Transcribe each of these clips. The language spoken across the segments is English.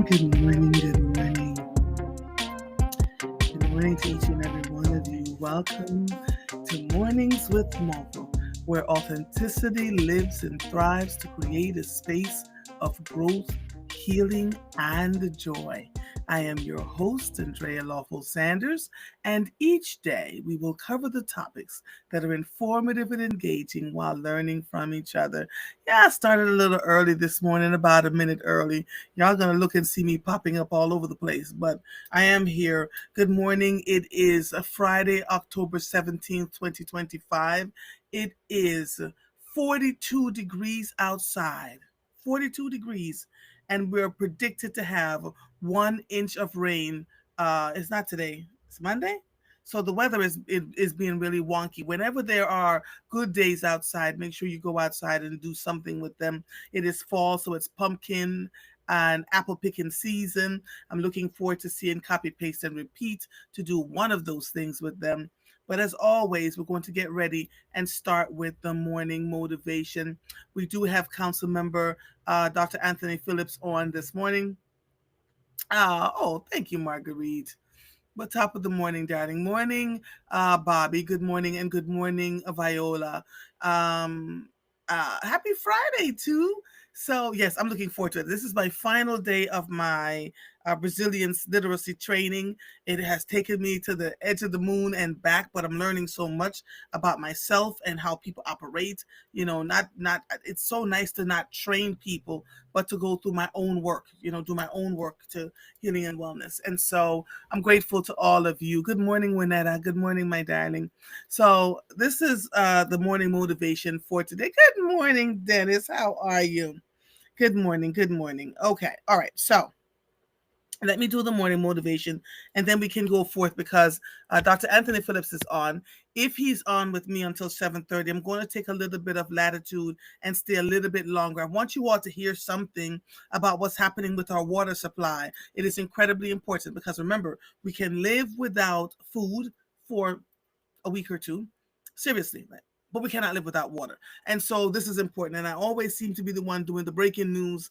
Good morning, good morning. Good morning to each and every one of you. Welcome to Mornings with Lawful, where authenticity lives and thrives to create a space of growth, healing, and joy. I am your host, A.Lawful Sanders, and each day we will cover the topics that are informative and engaging while learning from each other. Yeah, I started a little early this morning, about a minute early. Y'all gonna look and see me popping up all over the place, but I am here. Good morning. It is a Friday, October 17th, 2025. It is 42 degrees outside. 42 degrees. And we're predicted to have 1 inch of rain. It's not today. It's Monday. So the weather is being really wonky. Whenever there are good days outside, make sure you go outside and do something with them. It is fall, so it's pumpkin and apple picking season. I'm looking forward to seeing copy, paste, and repeat to do one of those things with them. But as always, we're going to get ready and start with the morning motivation. We do have Council Member Dr. Anthony Phillips on this morning. Thank you, Marguerite. But top of the morning, darling. Morning, Bobby. Good morning, and good morning, Viola. Happy Friday, too. So, yes, I'm looking forward to it. This is my final day of my resilience literacy training. It has taken me to the edge of the moon and back, but I'm learning so much about myself and how people operate. It's so nice to not train people, but to go through my own work, do my own work to healing and wellness. And so I'm grateful to all of you. Good morning, Winetta. Good morning, my darling. So this is the morning motivation for today. Good morning, Dennis. How are you? Good morning. Good morning. Okay. All right. So let me do the morning motivation and then we can go forth because Dr. Anthony Phillips is on. If he's on with me until 7:30, I'm going to take a little bit of latitude and stay a little bit longer. I want you all to hear something about what's happening with our water supply. It is incredibly important because remember, we can live without food for a week or two. Seriously, but we cannot live without water. And so this is important. And I always seem to be the one doing the breaking news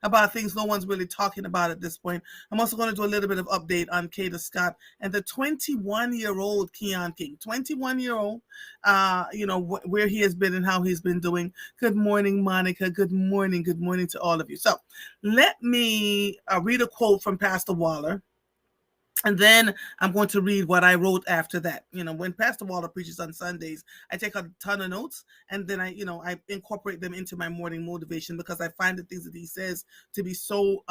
about things no one's really talking about at this point. I'm also going to do a little bit of update on Kata Scott and the 21-year-old Keon King. 21-year-old, where he has been and how he's been doing. Good morning, Monica. Good morning. Good morning to all of you. So let me read a quote from Pastor Waller. And then I'm going to read what I wrote after that. When Pastor Waller preaches on Sundays, I take a ton of notes and then I incorporate them into my morning motivation because I find the things that he says to be so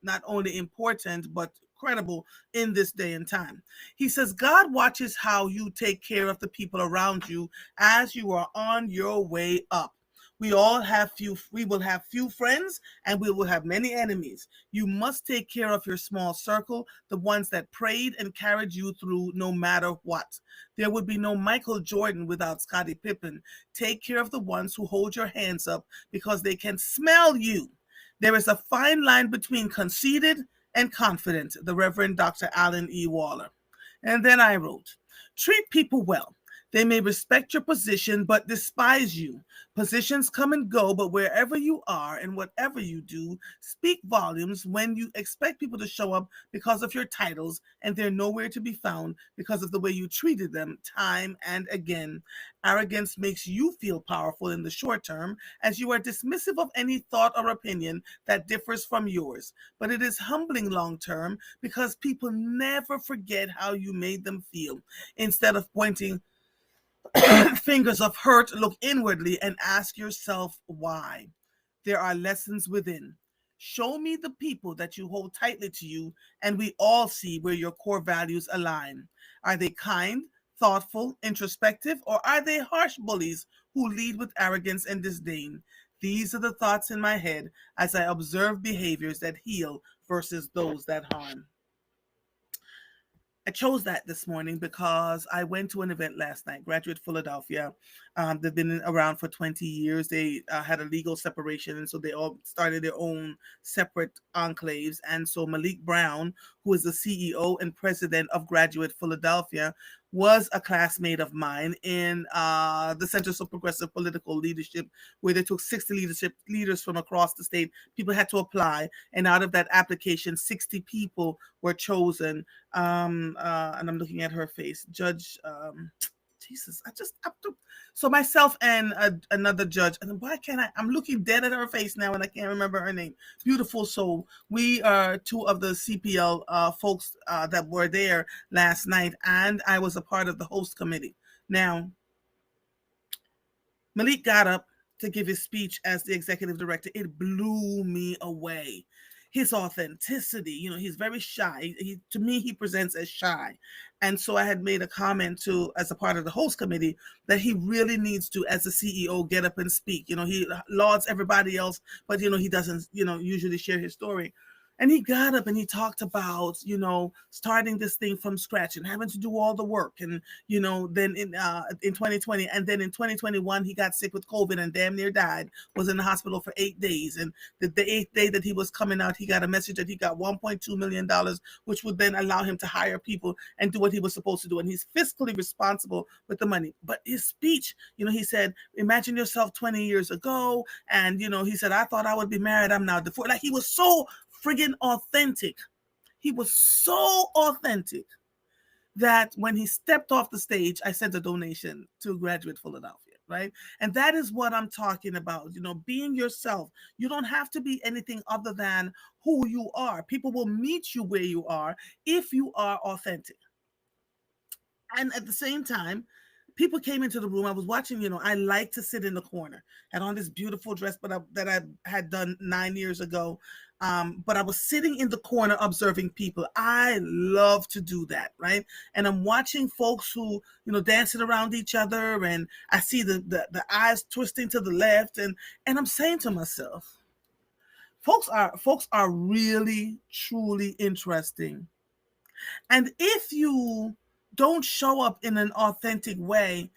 not only important, but credible in this day and time. He says, God watches how you take care of the people around you as you are on your way up. We will have few friends and we will have many enemies. You must take care of your small circle, the ones that prayed and carried you through no matter what. There would be no Michael Jordan without Scottie Pippen. Take care of the ones who hold your hands up because they can smell you. There is a fine line between conceited and confident, the Reverend Dr. Alan E. Waller. And then I wrote, treat people well. They may respect your position, but despise you. Positions come and go, but wherever you are and whatever you do, speak volumes when you expect people to show up because of your titles and they're nowhere to be found because of the way you treated them time and again. Arrogance makes you feel powerful in the short term as you are dismissive of any thought or opinion that differs from yours. But it is humbling long term because people never forget how you made them feel. Instead of pointing fingers of hurt, look inwardly and ask yourself why. There are lessons within. Show me the people that you hold tightly to you, and we all see where your core values align. Are they kind, thoughtful, introspective, or are they harsh bullies who lead with arrogance and disdain? These are the thoughts in my head as I observe behaviors that heal versus those that harm. I chose that this morning because I went to an event last night, Graduate Philadelphia. They've been around for 20 years. They had a legal separation, and so they all started their own separate enclaves. And so Malik Brown, who is the CEO and president of Graduate Philadelphia, was a classmate of mine in the Centers for Progressive Political Leadership, where they took 60 leadership leaders from across the state. People had to apply, and out of that application, 60 people were chosen. And I'm looking at her face, Judge. Jesus, I just up to so myself and another judge, and why can't I? I'm looking dead at her face now, and I can't remember her name. Beautiful soul. We are two of the CPL folks that were there last night, and I was a part of the host committee. Now, Malik got up to give his speech as the executive director. It blew me away. His authenticity, he's very shy. To me, he presents as shy. And so I had made a comment as a part of the host committee, that he really needs to, as a CEO, get up and speak. He lauds everybody else, but, he doesn't, usually share his story. And he got up and he talked about, starting this thing from scratch and having to do all the work. And, then in 2020, and then in 2021, he got sick with COVID and damn near died, was in the hospital for 8 days. And the eighth day that he was coming out, he got a message that he got $1.2 million, which would then allow him to hire people and do what he was supposed to do. And he's fiscally responsible with the money. But his speech, he said, imagine yourself 20 years ago. And, he said, I thought I would be married. I'm now divorced. Like, he was so friggin' authentic. He was so authentic that when he stepped off the stage, I sent a donation to Graduate Philadelphia, right? And that is what I'm talking about, being yourself. You don't have to be anything other than who you are. People will meet you where you are if you are authentic. And at the same time, people came into the room. I was watching, I like to sit in the corner. Had on this beautiful dress that I had done 9 years ago. But I was sitting in the corner observing people. I love to do that, right? And I'm watching folks who, dancing around each other, and I see the eyes twisting to the left, and I'm saying to myself, folks are really, truly interesting. And if you don't show up in an authentic way,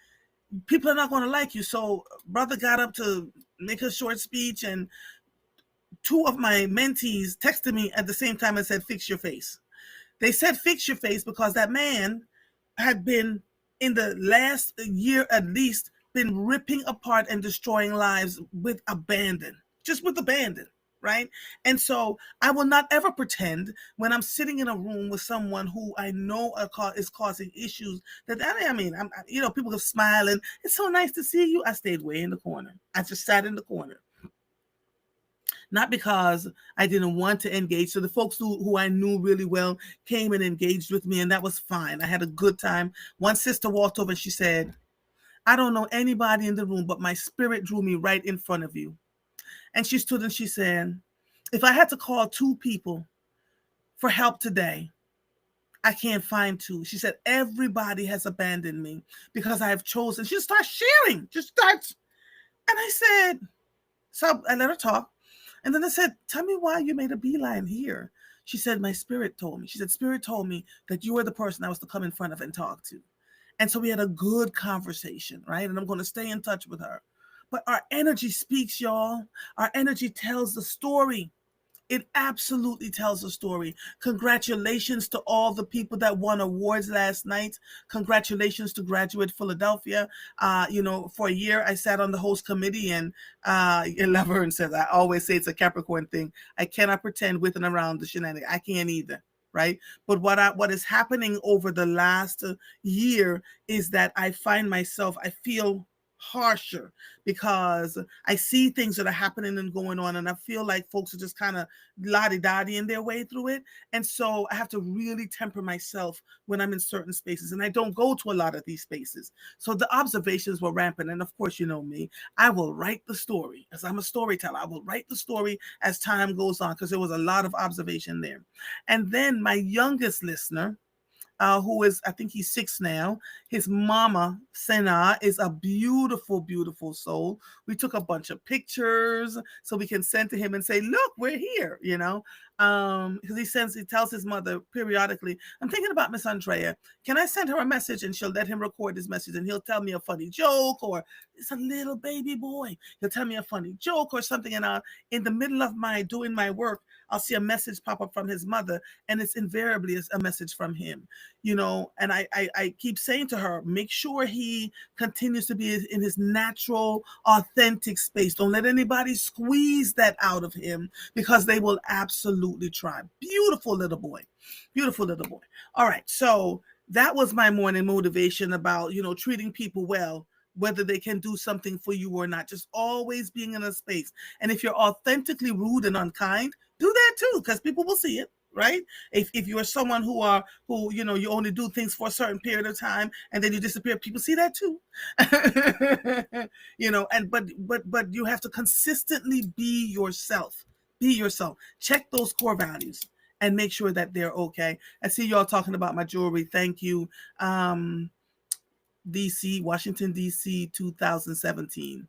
people are not going to like you. So brother got up to make a short speech, and two of my mentees texted me at the same time and said, fix your face. They said, fix your face, because that man had been, in the last year at least, been ripping apart and destroying lives with abandon, just with abandon. Right. And so I will not ever pretend when I'm sitting in a room with someone who I know is causing issues that, I mean, people are smiling. It's so nice to see you. I stayed way in the corner. I just sat in the corner. Not because I didn't want to engage. So the folks who I knew really well came and engaged with me, and that was fine. I had a good time. One sister walked over and she said, I don't know anybody in the room, but my spirit drew me right in front of you. And she stood and she said, if I had to call two people for help today, I can't find two. She said, everybody has abandoned me because I have chosen. She starts sharing, And I said, so I let her talk. And then I said, tell me why you made a beeline here. She said, my spirit told me. She said, spirit told me that you were the person I was to come in front of and talk to. And so we had a good conversation, right? And I'm going to stay in touch with her. But our energy speaks, y'all. Our energy tells the story. It absolutely tells a story. Congratulations to all the people that won awards last night. Congratulations to Graduate Philadelphia. For a year I sat on the host committee, and Laverne says, I always say it's a Capricorn thing. I cannot pretend with and around the shenanigans. I can't either. Right. But what is happening over the last year is that I feel harsher because I see things that are happening and going on, and I feel like folks are just kind of lottie-dottie-ing their way through it. And so I have to really temper myself when I'm in certain spaces, and I don't go to a lot of these spaces. So the observations were rampant. And of course, you know me, I will write the story, as I'm a storyteller. I will write the story as time goes on, because there was a lot of observation there. And then my youngest listener, who is, I think he's 6 now. His mama, Sena, is a beautiful, beautiful soul. We took a bunch of pictures so we can send to him and say, look, we're here, because he tells his mother periodically, I'm thinking about Miss Andrea. Can I send her a message? And she'll let him record his message, and he'll tell me a funny joke, or it's a little baby boy. He'll tell me a funny joke or something, and in the middle of my doing my work, I'll see a message pop up from his mother, and it's invariably a message from him, and I keep saying to her, make sure he continues to be in his natural, authentic space. Don't let anybody squeeze that out of him, because they will absolutely try. Beautiful little boy. Beautiful little boy. All right. So that was my morning motivation about, treating people well, whether they can do something for you or not. Just always being in a space. And if you're authentically rude and unkind, do that too, because people will see it. Right? If you're someone who you only do things for a certain period of time and then you disappear, people see that too. But you have to consistently be yourself. Be yourself. Check those core values and make sure that they're okay. I see y'all talking about my jewelry. Thank you. DC, Washington, DC, 2017.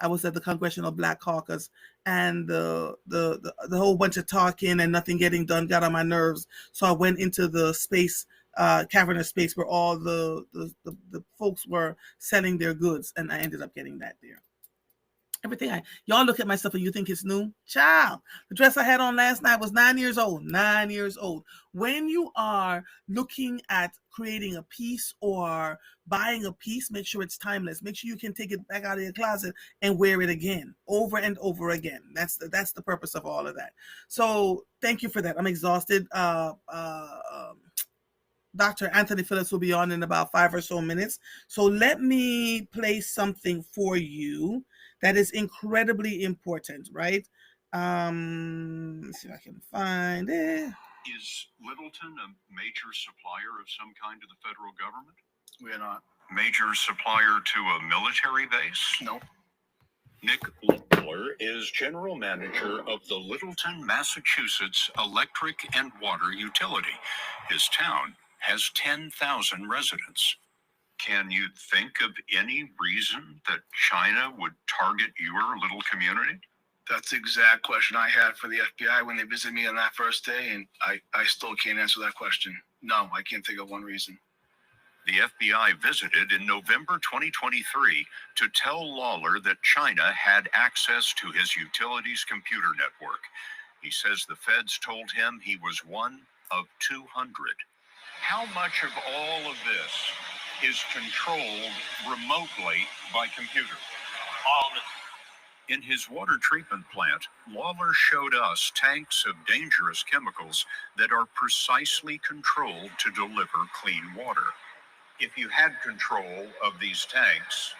I was at the Congressional Black Caucus, and the whole bunch of talking and nothing getting done got on my nerves. So I went into the space, cavernous space, where all the folks were selling their goods, and I ended up getting that there. Everything y'all look at my stuff and you think it's new. Child, the dress I had on last night was 9 years old. 9 years old. When you are looking at creating a piece or buying a piece, make sure it's timeless. Make sure you can take it back out of your closet and wear it again, over and over again. That's the purpose of all of that. So thank you for that. I'm exhausted. Dr. Anthony Phillips will be on in about 5 or so minutes. So let me play something for you that is incredibly important, right? Let's see if I can find it. Is Littleton a major supplier of some kind to the federal government? We are not. Major supplier to a military base? No. Nick Lawler is general manager of the Littleton, Massachusetts Electric and Water Utility. His town has 10,000 residents. Can you think of any reason that China would target your little community? That's the exact question I had for the FBI when they visited me on that first day, and I still can't answer that question. No, I can't think of one reason. The FBI visited in November 2023 to tell Lawler that China had access to his utility's computer network. He says the feds told him he was one of 200. How much of all of this is controlled remotely by computer? All of it. In his water treatment plant, Lawler showed us tanks of dangerous chemicals that are precisely controlled to deliver clean water. If you had control of these tanks,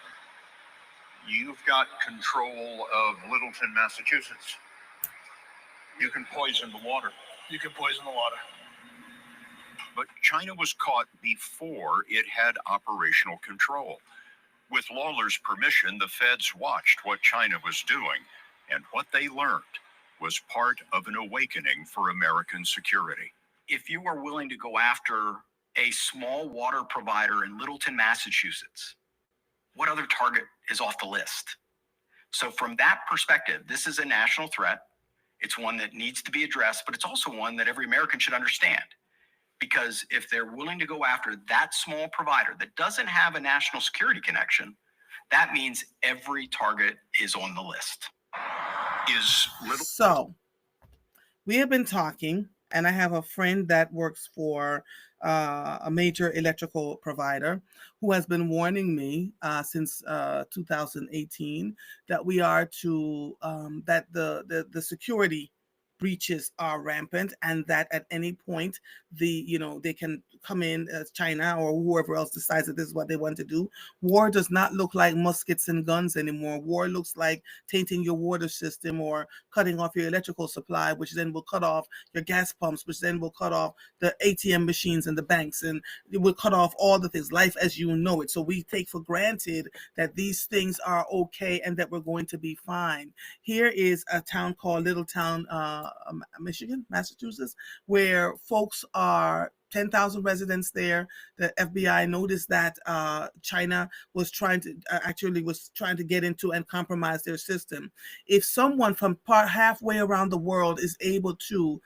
you've got control of Littleton, Massachusetts. You can poison the water. You can poison the water. But China was caught before it had operational control. With Lawler's permission, the feds watched what China was doing, and what they learned was part of an awakening for American security. If you are willing to go after a small water provider in Littleton, Massachusetts, what other target is off the list? So from that perspective, this is a national threat. It's one that needs to be addressed, but it's also one that every American should understand. Because if they're willing to go after that small provider that doesn't have a national security connection, that means every target is on the list. So we have been talking, and I have a friend that works for a major electrical provider who has been warning me since 2018 that we are to that the security breaches are rampant, and that at any point they can come in as China or whoever else decides that this is what they want to do. War does not look like muskets and guns anymore. War looks like tainting your water system or cutting off your electrical supply, which then will cut off your gas pumps, which then will cut off the ATM machines and the banks, and it will cut off all the things, life as you know it. So we take for granted that these things are okay and that we're going to be fine. Here is a town called Littletown, Michigan, Massachusetts, where folks are 10,000 residents there. The FBI noticed that China was trying to get into and compromise their system. If someone from halfway around the world is able to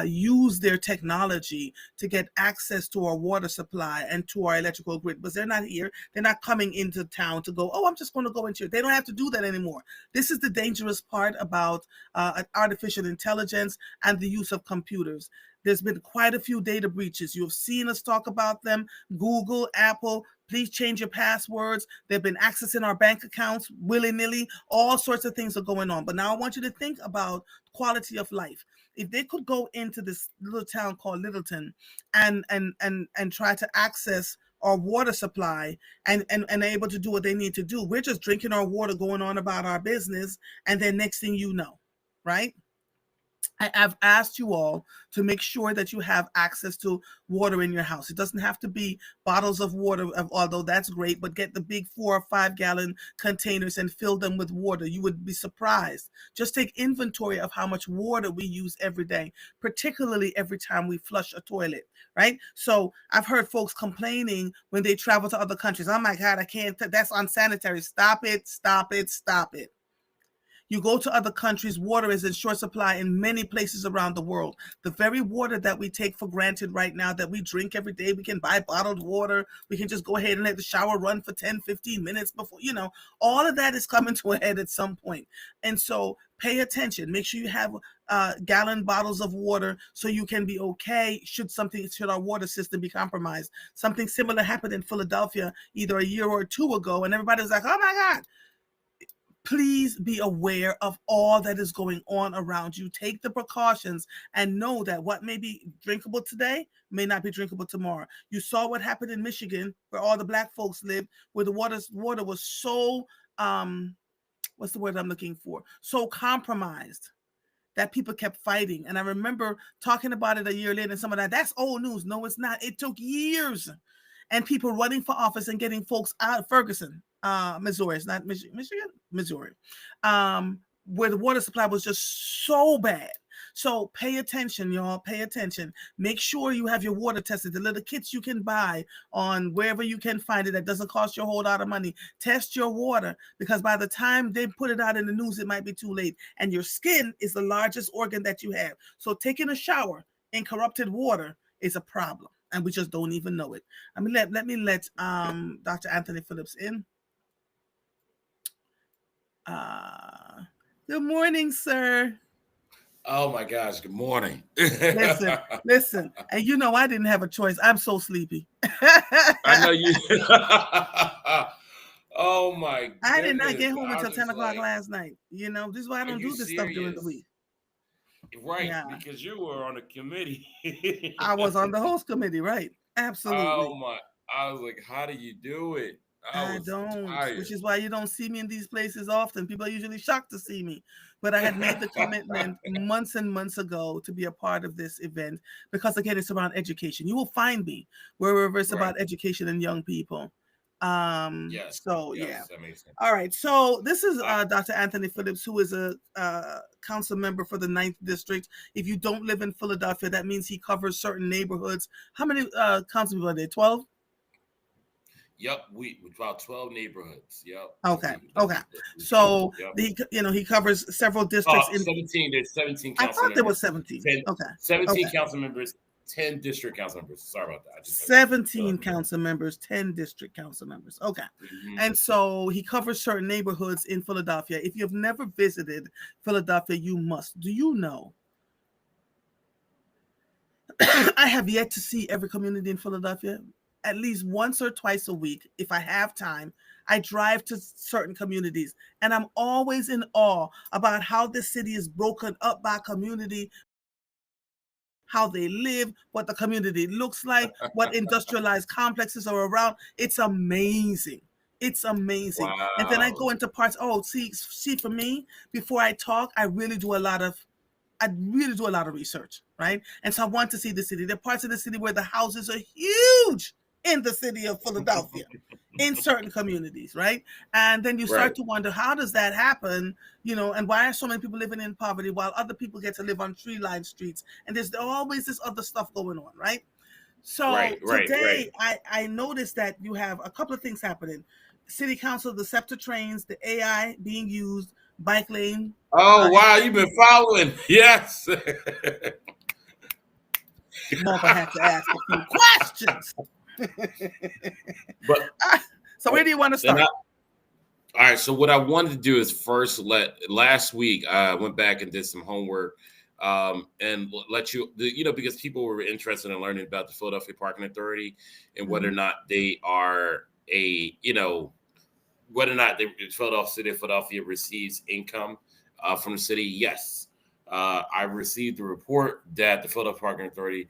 use their technology to get access to our water supply and to our electrical grid, but they're not here. They're not coming into town to go, oh, I'm just going to go into it. They don't have to do that anymore. This is the dangerous part about artificial intelligence and the use of computers. There's been quite a few data breaches. You've seen us talk about them. Google, Apple, please change your passwords. They've been accessing our bank accounts willy-nilly. All sorts of things are going on. But now I want you to think about quality of life. If they could go into this little town called Littleton and try to access our water supply and able to do what they need to do, we're just drinking our water, going on about our business, and then next thing you know, right? I've asked you all to make sure that you have access to water in your house. It doesn't have to be bottles of water, although that's great, but get the big 4 or 5 gallon containers and fill them with water. You would be surprised. Just take inventory of how much water we use every day, particularly every time we flush a toilet, right? So I've heard folks complaining when they travel to other countries. Oh my God, I can't, that's unsanitary. Stop it, stop it, stop it. You go to other countries, water is in short supply in many places around the world. The very water that we take for granted right now, that we drink every day, we can buy bottled water. We can just go ahead and let the shower run for 10, 15 minutes before, all of that is coming to a head at some point. And so pay attention. Make sure you have gallon bottles of water so you can be okay should our water system be compromised. Something similar happened in Philadelphia either a year or two ago, and everybody was like, oh my God. Please be aware of all that is going on around you. Take the precautions and know that what may be drinkable today may not be drinkable tomorrow. You saw what happened in Michigan, where all the Black folks lived, where the water was so, what's the word I'm looking for? So compromised that people kept fighting. And I remember talking about it a year later, and some of that's old news. No, it's not. It took years. And people running for office and getting folks out of Ferguson, Missouri. It's not Michigan, Missouri, where the water supply was just so bad. So pay attention, y'all. Pay attention. Make sure you have your water tested. The little kits you can buy on wherever you can find it that doesn't cost you a whole lot of money. Test your water, because by the time they put it out in the news, it might be too late. And your skin is the largest organ that you have. So taking a shower in corrupted water is a problem, and we just don't even know it. I mean, let me let Dr. Anthony Phillips in. Good morning, sir. Oh my gosh, good morning. Listen, and I didn't have a choice. I'm so sleepy. I know you. Oh my goodness. I did not get home until 10 o'clock last night. This is why I don't do this stuff during the week. Right, yeah. Because you were on a committee. I was on the host committee, right? Absolutely. Oh my, I was like, how do you do it? I don't, tired. Which is why you don't see me in these places often. People are usually shocked to see me. But I had made the commitment months and months ago to be a part of this event because, again, it's around education. You will find me wherever it's about education and young people. Yes. So, yes, yeah. That makes sense. All right. So this is Dr. Anthony Phillips, who is a council member for the 9th District. If you don't live in Philadelphia, that means he covers certain neighborhoods. How many council people are there? 12? Yep, we about 12 neighborhoods. Yep. Okay. So he covers several districts. 17. There's 17 council members. I thought there was 17. 17 council members, 10 district council members. Sorry about that. 17 council members, 10 district council members. Okay. Mm-hmm. And so he covers certain neighborhoods in Philadelphia. If you've never visited Philadelphia, you must. Do you know? I have yet to see every community in Philadelphia. At least once or twice a week, if I have time, I drive to certain communities, and I'm always in awe about how this city is broken up by community, how they live, what the community looks like, what industrialized complexes are around. It's amazing. It's amazing. Wow. And then I go into parts. See, for me, before I talk, I really do a lot of research, right? And so I want to see the city. There are parts of the city where the houses are huge in the city of Philadelphia, in certain communities, right? And then you start to wonder, how does that happen? And why are so many people living in poverty while other people get to live on tree-lined streets? And there's always this other stuff going on, right? So today, I noticed that you have a couple of things happening. City Council, the SEPTA trains, the AI being used, bike lane. Oh, wow, you've been following. Yes. Martha had to ask a few questions. But So where do you want to start? All right. So what I wanted to do is first last week I went back and did some homework, and let you, because people were interested in learning about the Philadelphia Parking Authority and whether or not they are whether or not the city of Philadelphia receives income from the city. Yes, I received a report that the Philadelphia Parking Authority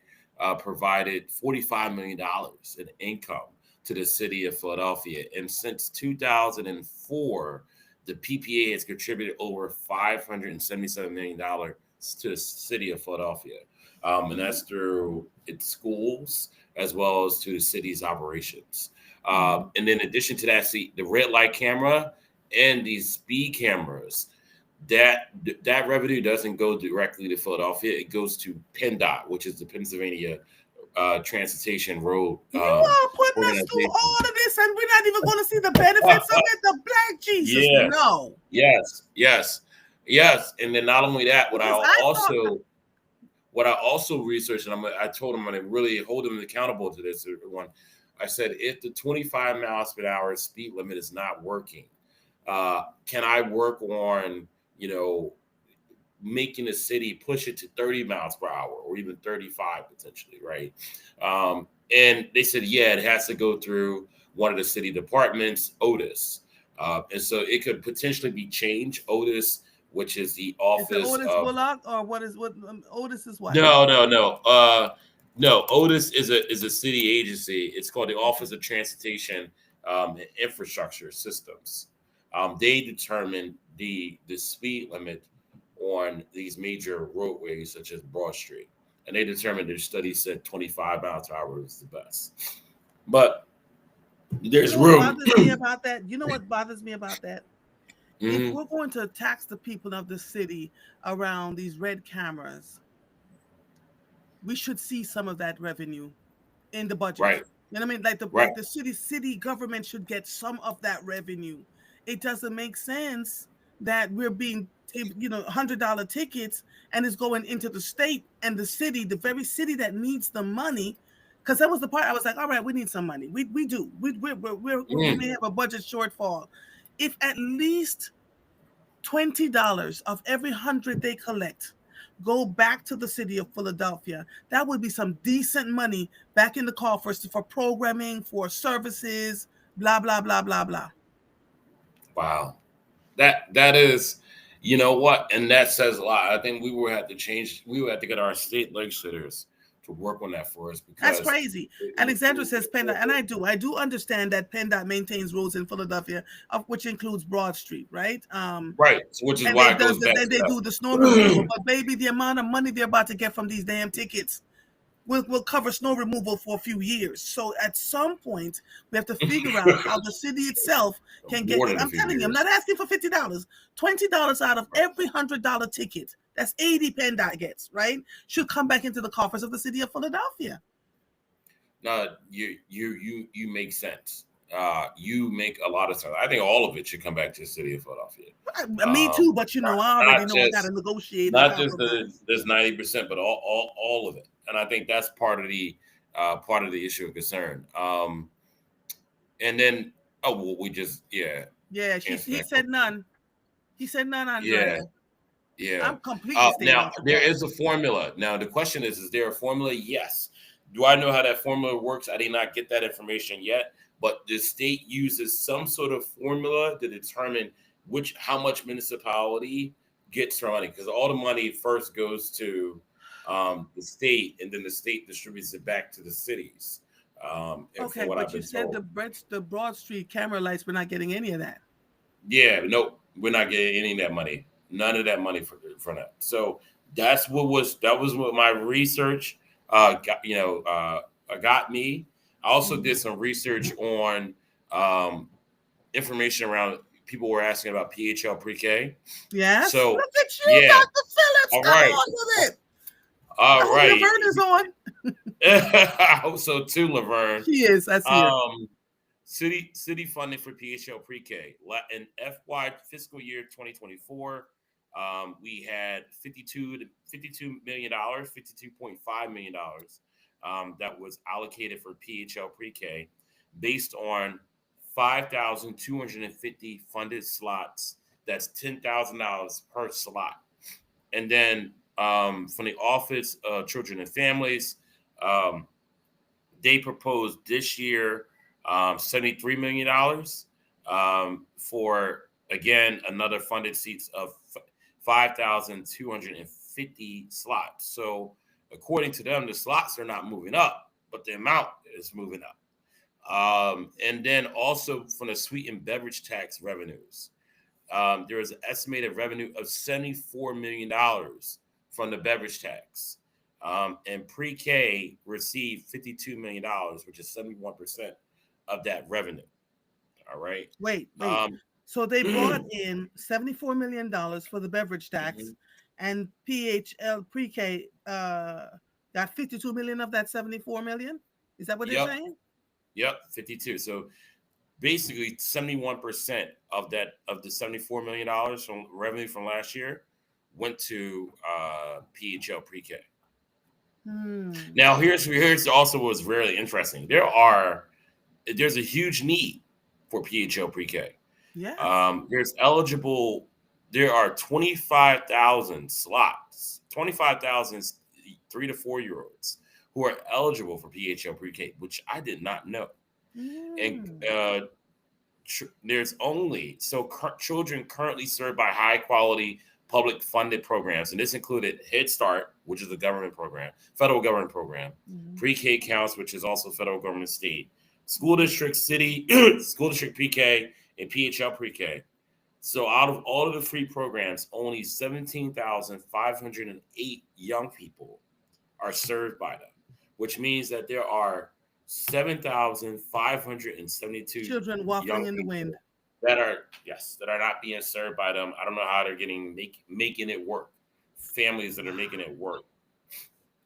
provided $45 million in income to the city of Philadelphia. And since 2004, the PPA has contributed over $577 million to the city of Philadelphia. And that's through its schools as well as to the city's operations. And then in addition to that, see, the red light camera and these speed cameras, that revenue doesn't go directly to Philadelphia. It goes to PennDOT, which is the Pennsylvania Transportation Road. You are putting us through all of this, and we're not even going to see the benefits of it. The black Jesus, no. Yes. And then not only that, what I also researched, and I told them I'm going to really hold them accountable to this one. I said, if the 25 miles per hour speed limit is not working, can I work on, making the city push it to 30 miles per hour or even 35 potentially, right? And they said, yeah, it has to go through one of the city departments, Otis. And so it could potentially be changed. Otis, which is the office is Otis Bullock, or what Otis is what? No, Otis is a city agency. It's called the Office of Transportation and Infrastructure Systems. They determine the speed limit on these major roadways such as Broad Street. And they determined, their study said 25 miles per hour is the best. But there's room. What bothers me about that? You know what bothers me about that? If we're going to tax the people of the city around these red cameras, we should see some of that revenue in the budget. Right. You know what I mean? Like the city government should get some of that revenue. It doesn't make sense that we're being, $100 tickets and it's going into the state and the city, the very city that needs the money. Because that was the part I was like, all right, we need some money. We do. We may have a budget shortfall. If at least $20 of every 100 they collect go back to the city of Philadelphia, that would be some decent money back in the coffers for programming, for services, blah, blah, blah, blah, blah. Wow. That is, you know what? And that says a lot. I think we will have to get our state legislators to work on that for us. Because that's crazy. Alexandra says PennDOT, and I do understand that PennDOT maintains roads in Philadelphia, which includes Broad Street, right? Right. So which is why it goes back. They do the snow removal, but baby, the amount of money they're about to get from these damn tickets will cover snow removal for a few years. So at some point, we have to figure out how the city itself can get. I'm telling you, I'm not asking for $50, $20 out of every $100 ticket. That's 80 PennDOT gets, right? Should come back into the coffers of the city of Philadelphia. No, you make sense. You make a lot of sense. I think all of it should come back to the city of Philadelphia. Me too, but I already know I got to negotiate. Not just there's 90%, but all of it. And I think that's part of the issue of concern. And then he said none. He said none, Andrea. Yeah. I'm completely now there is a formula. Now the question is there a formula? Yes. Do I know how that formula works? I did not get that information yet, but the state uses some sort of formula to determine how much municipality gets from money, because all the money first goes to the state, and then the state distributes it back to the cities. Okay, but you said the Broad Street camera lights, we're not getting any of that. Yeah, no, we're not getting any of that money. None of that money for that. So that was what my research got me. I also did some research on information around. People were asking about PHL pre-K. Yeah. So look at you, Dr. Phillips. All right. Come on with it. All right. Laverne is on. I hope so too, Laverne. She is. I see her. City funding for PHL pre-K in FY fiscal year 2024 We had $52 million, $52.5 million that was allocated for PHL pre-K based on 5,250 funded slots. That's $10,000 per slot. And then from the Office of Children and Families, they proposed this year $73 million for, again, another funded seats of 5,250 slots. So according to them, the slots are not moving up, but the amount is moving up. And then also from the sweet and beverage tax revenues, there is an estimated revenue of $74 million from the beverage tax. And pre-K received $52 million, which is 71% of that revenue. All right. Wait. So they brought in $74 million for the beverage tax, and PHL pre-K got 52 million of that 74 million. Is that what they're saying? Yep, 52. So basically 71% of the $74 million from revenue from last year went to PHL pre-K. Now here's also what's really interesting. There's a huge need for PHL pre-K. Yeah. There are 25,000 slots, 25,000 3 to 4 year olds who are eligible for PHL pre-K, which I did not know. And there's only children currently served by high quality public funded programs, and this included Head Start, which is a government program, federal government program, pre-K counts, which is also federal government state, school district city, school district pre-K, and PHL pre-K. So out of all of the free programs, only 17,508 young people are served by them, which means that there are 7,572 children waffling in the wind that are not being served by them. I don't know how they're making it work. Families that are making it work.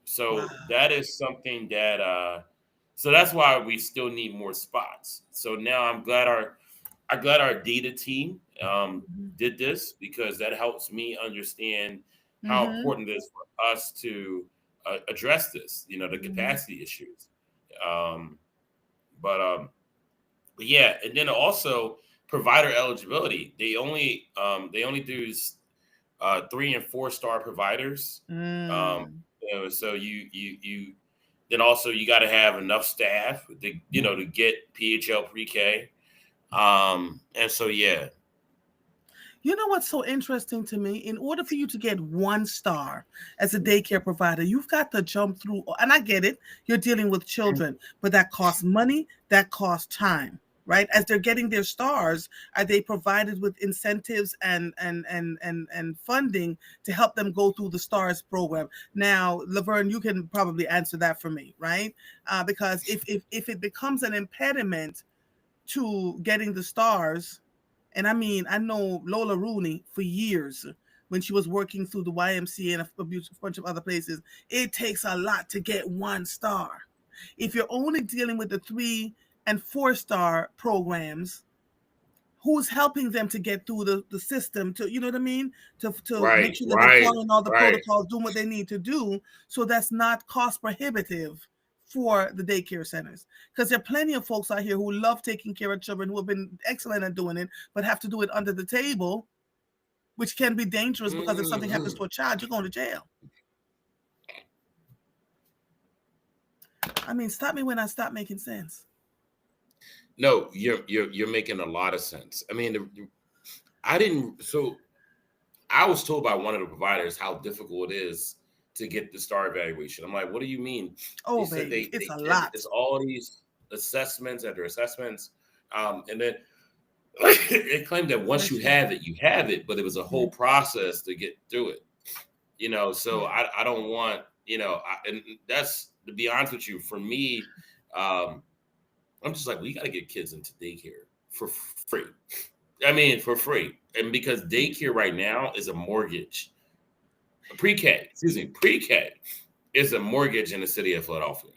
So that is something that so that's why we still need more spots. So now I'm glad our data team did this, because that helps me understand how important it is for us to address this, the capacity issues. But yeah, and then also provider eligibility. They only do 3 and 4 star providers. So you then also you got to have enough staff to to get PHL pre-K. And so yeah. You know what's so interesting to me? In order for you to get 1 star as a daycare provider, you've got to jump through, and I get it, you're dealing with children, but that costs money, that costs time, right? As they're getting their stars, are they provided with incentives and funding to help them go through the stars program? Now, Laverne, you can probably answer that for me, right? Because if it becomes an impediment to getting the stars, and I mean, I know Lola Rooney for years when she was working through the YMCA and a bunch of other places. It takes a lot to get 1 star. If you're only dealing with the 3 and 4 star programs, who's helping them to get through the system, to, you know what I mean? To make sure that they're following all the protocols, doing what they need to do. So that's not cost prohibitive for the daycare centers, because there are plenty of folks out here who love taking care of children, who have been excellent at doing it, but have to do it under the table, which can be dangerous, because if something happens to a child, you're going to jail. I mean, stop me when I stop making sense. No, you're making a lot of sense. I mean, I was told by one of the providers how difficult it is to get the star evaluation. I'm like, what do you mean? Oh, baby, it's a lot. It's all these assessments after assessments. And then it claimed that once you have it, but it was a whole process to get through it. So I don't want, and that's, to be honest with you, for me, I'm just like, we got to get kids into daycare for free. I mean, for free. And because daycare right now is a mortgage. Pre-K is a mortgage in the city of Philadelphia.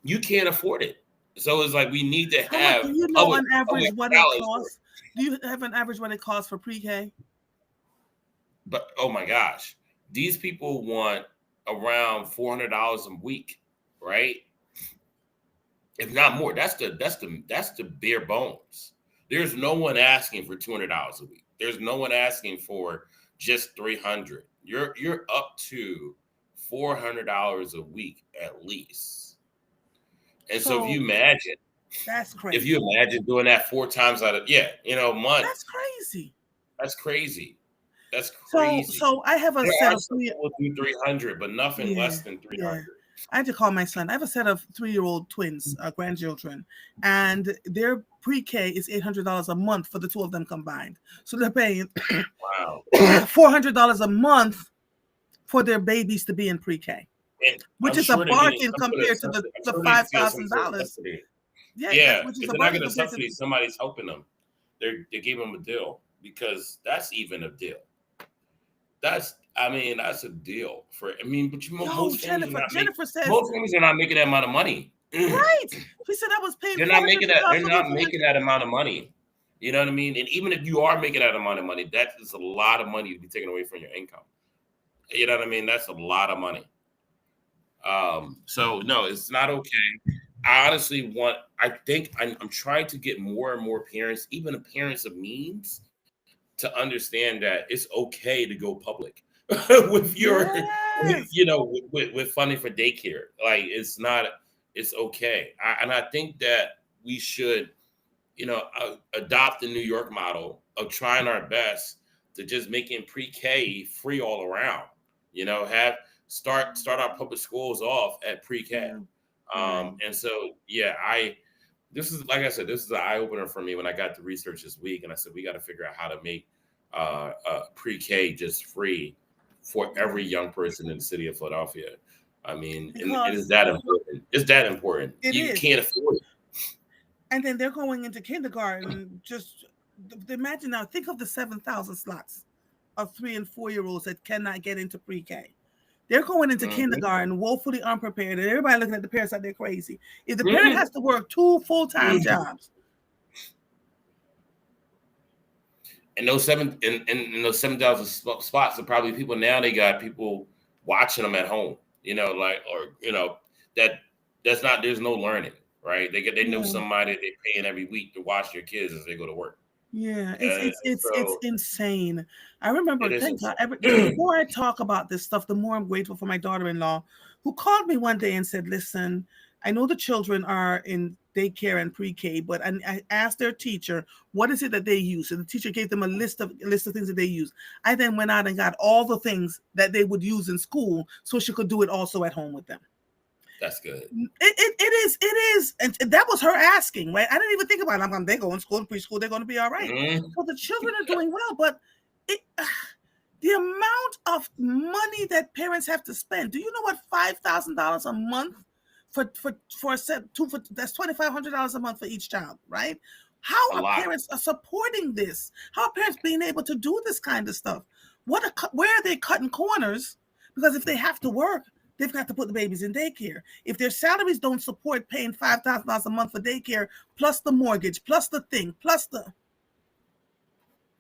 You can't afford it. So it's like, we need to have. Do you know on average what it costs? Do you have an average what it costs for pre-K? But oh my gosh, these people want around $400 a week, right? If not more. That's the bare bones. There's no one asking for $200 a week. There's no one asking for just 300. You're up to $400 a week at least. And so So that's if crazy. you imagine doing that 4 times out of month, That's crazy. that's crazy. That's So crazy. so I have a There set are of some people who do 300, but nothing yeah, less than yeah. 300. I had to call my son. I have a set of 3-year-old twins, grandchildren, and their pre-K is $800 a month for the two of them combined. So they're paying Wow. $400 a month for their babies to be in pre-K, And which I'm is a sure they're getting bargain some sort of compared to subsidy. I'm the sure they're getting some sort of $5,000. subsidy. Yeah, Yeah, which is if a they're not bargain getting a compared to. subsidy, somebody's helping them. They gave them a deal because that's even a deal. That's a deal for. But Yo, Jennifer says most families are not making that amount of money. right. She said I was paying They're not making that. They're not $450 making that amount of money. You know what I mean? And even if you are making that amount of money, that is a lot of money to be taken away from your income. You know what I mean? That's a lot of money. So no, it's not okay. I think I'm trying to get more and more parents, even the parents of means, to understand that it's okay to go public with Yes. with funding for daycare. Like it's okay. And I think that we should, adopt the New York model of trying our best to just making pre-K free all around. Have start our public schools off at pre-K. Yeah. Right. And so, yeah, this is, like I said, this is an eye opener for me when I got to research this week, and I said we got to figure out how to make pre-K just free for every young person in the city of Philadelphia. I mean, and it is that important. It's that important. You can't afford it. And then they're going into kindergarten. Just imagine now. Think of the 7,000 slots of 3 and 4-year-olds that cannot get into pre-K. They're going into kindergarten woefully unprepared, and everybody looking at the parents like they're crazy. If the parent has to work 2 full-time jobs, and those 7,000 spots are probably people now. They got people watching them at home. That's not. There's no learning, right? They know somebody they're paying every week to watch their kids as they go to work. Yeah, it's insane. I remember, thank God, the more I talk about this stuff, the more I'm grateful for my daughter-in-law, who called me one day and said, "Listen, I know the children are in daycare and pre-K, but I asked their teacher what is it that they use, and the teacher gave them a list of things that they use. I then went out and got all the things that they would use in school, so she could do it also at home with them." That's good. It is. And that was her asking, right? I didn't even think about it. They go in school and preschool, they're going to be all right. Well, the children are doing well, but the amount of money that parents have to spend. Do you know what $5,000 a month for a set that's $2,500 a month for each child, right? How are parents supporting this? How are parents being able to do this kind of stuff? Where are they cutting corners? Because if they have to work, they've got to put the babies in daycare. If their salaries don't support paying $5,000 a month for daycare, plus the mortgage, plus the thing, plus the...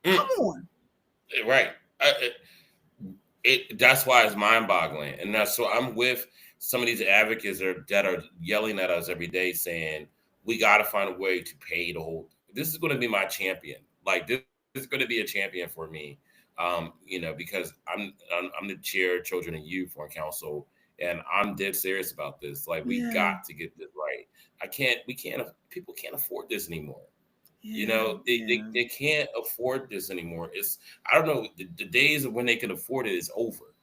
Come on. Right. That's why it's mind-boggling. And that's so I'm with some of these advocates that are yelling at us every day saying, we got to find a way to pay the whole... This is going to be my champion. Like, this is going to be a champion for me, because I'm the chair of Children and Youth on council, and I'm dead serious about this. Like, we got to get this right. People can't afford this anymore. They can't afford this anymore. I don't know, the days of when they can afford it is over.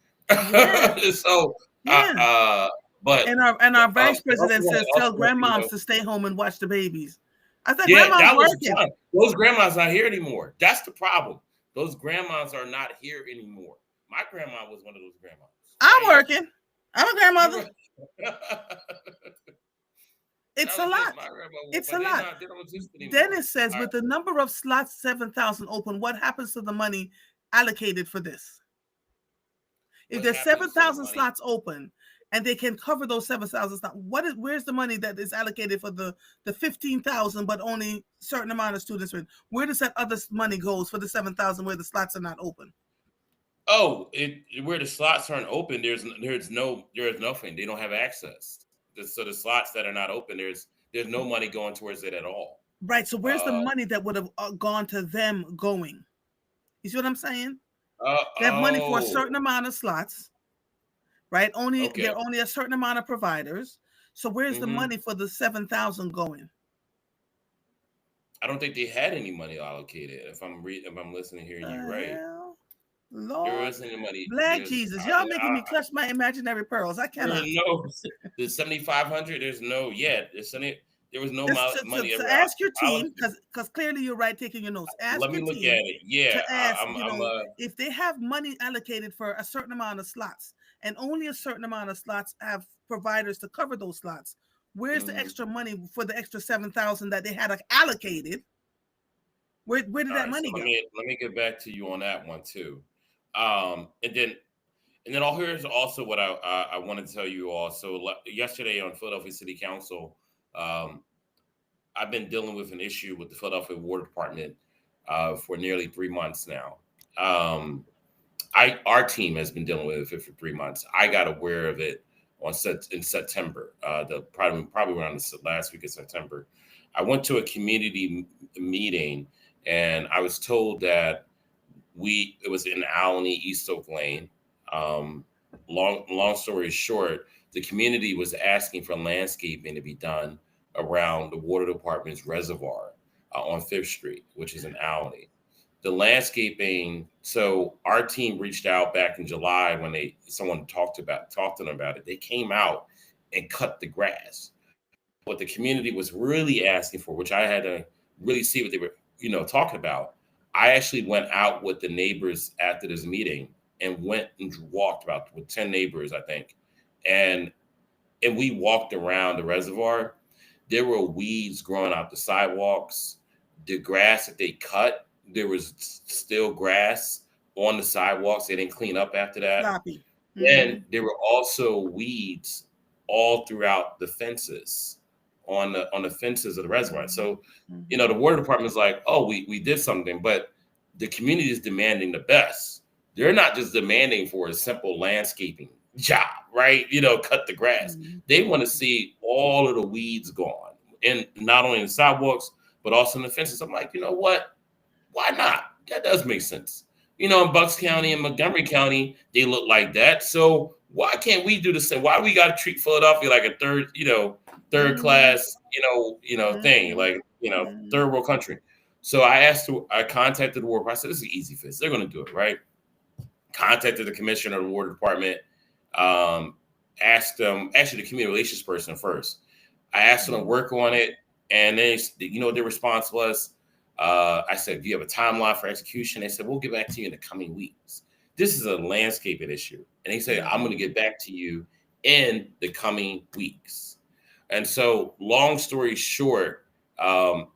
So, but our vice president says, tell grandmoms to stay home and watch the babies. I thought, that was working. fun. Those grandmas not here anymore. That's the problem. Those grandmas are not here anymore. My grandma was one of those grandmas. I'm working. I'm a grandmother. It's a lot. It's a lot. Dennis says, with the number of slots, 7,000 open, what happens to the money allocated for this? If there's 7,000 slots open and they can cover those 7,000 slots, where's the money that is allocated for the 15,000, but only certain amount of students? Where does that other money goes for the 7,000 where the slots are not open? Oh, where the slots aren't open, there's nothing. They don't have access. So the slots that are not open, there's no money going towards it at all. Right. So where's the Uh, money that would have gone to them going? You see what I'm saying? They have money for a oh, certain amount of slots, right? okay. There are only a certain amount of providers. So where's the Hmm. money for the 7,000 going? I don't think they had any money allocated. If I'm listening here, you're right. Hell, There Lord, wasn't any money. Black Jesus, y'all making me clutch my imaginary pearls. I There cannot. no the 7,500. There's no yet. There was no money So ever ask your team, allocated. because clearly you're right taking your notes. Ask Let me your look at team it. Yeah, to ask, I'm if they have money allocated for a certain amount of slots and only a certain amount of slots have providers to cover those slots. Where's the mhm. extra money for the extra 7,000 that they had allocated? Where did All that right. So money go? let me get back to you on that one too. Um, and then and then here's also what I wanted to tell you all. So yesterday on Philadelphia City Council, um, I've been dealing with an issue with the Philadelphia Water Department for nearly 3 months now. Um, our team has been dealing with it for 3 months. I got aware of it in September, the probably around the last week of September. I went to a community meeting, and I was told that it was in Alney, East Oak Lane. Um, long story short, the community was asking for landscaping to be done around the water department's reservoir on Fifth Street, which is in Alney. The landscaping. So our team reached out back in July when someone talked to them about it. They came out and cut the grass. What the community was really asking for, which I had to really see what they were, talking about. I actually went out with the neighbors after this meeting and went and walked about with 10 neighbors, I think. And we walked around the reservoir. There were weeds growing out the sidewalks. The grass that they cut, there was still grass on the sidewalks. They didn't clean up after that. Sloppy. Then Mm-hmm. there were also weeds all throughout the fences on the fences of the reservoir. So, Mm-hmm. the water department is like, oh, we did something, but the community is demanding the best. They're not just demanding for a simple landscaping job, right? Cut the grass. Mm-hmm. They want to see all of the weeds gone, and not only in the sidewalks, but also in the fences. I'm like, you know what? Why not? That does make sense. In Bucks County and Montgomery County, they look like that. So why can't we do the same? Why do we got to treat Philadelphia like a third Mm-hmm. class, thing, Mm-hmm. like, Mm-hmm. third world country? So I contacted the War Department. I said, this is an easy fix. They're going to do it, right? Contacted the commissioner of the Water Department, um, asked them, actually the community relations person first. I asked them to work on it, and then what their response was. I said, "Do you have a timeline for execution?" They said, "We'll get back to you in the coming weeks." This is a landscaping issue, and they said, "I'm going to get back to you in the coming weeks." And so, long story short, I'm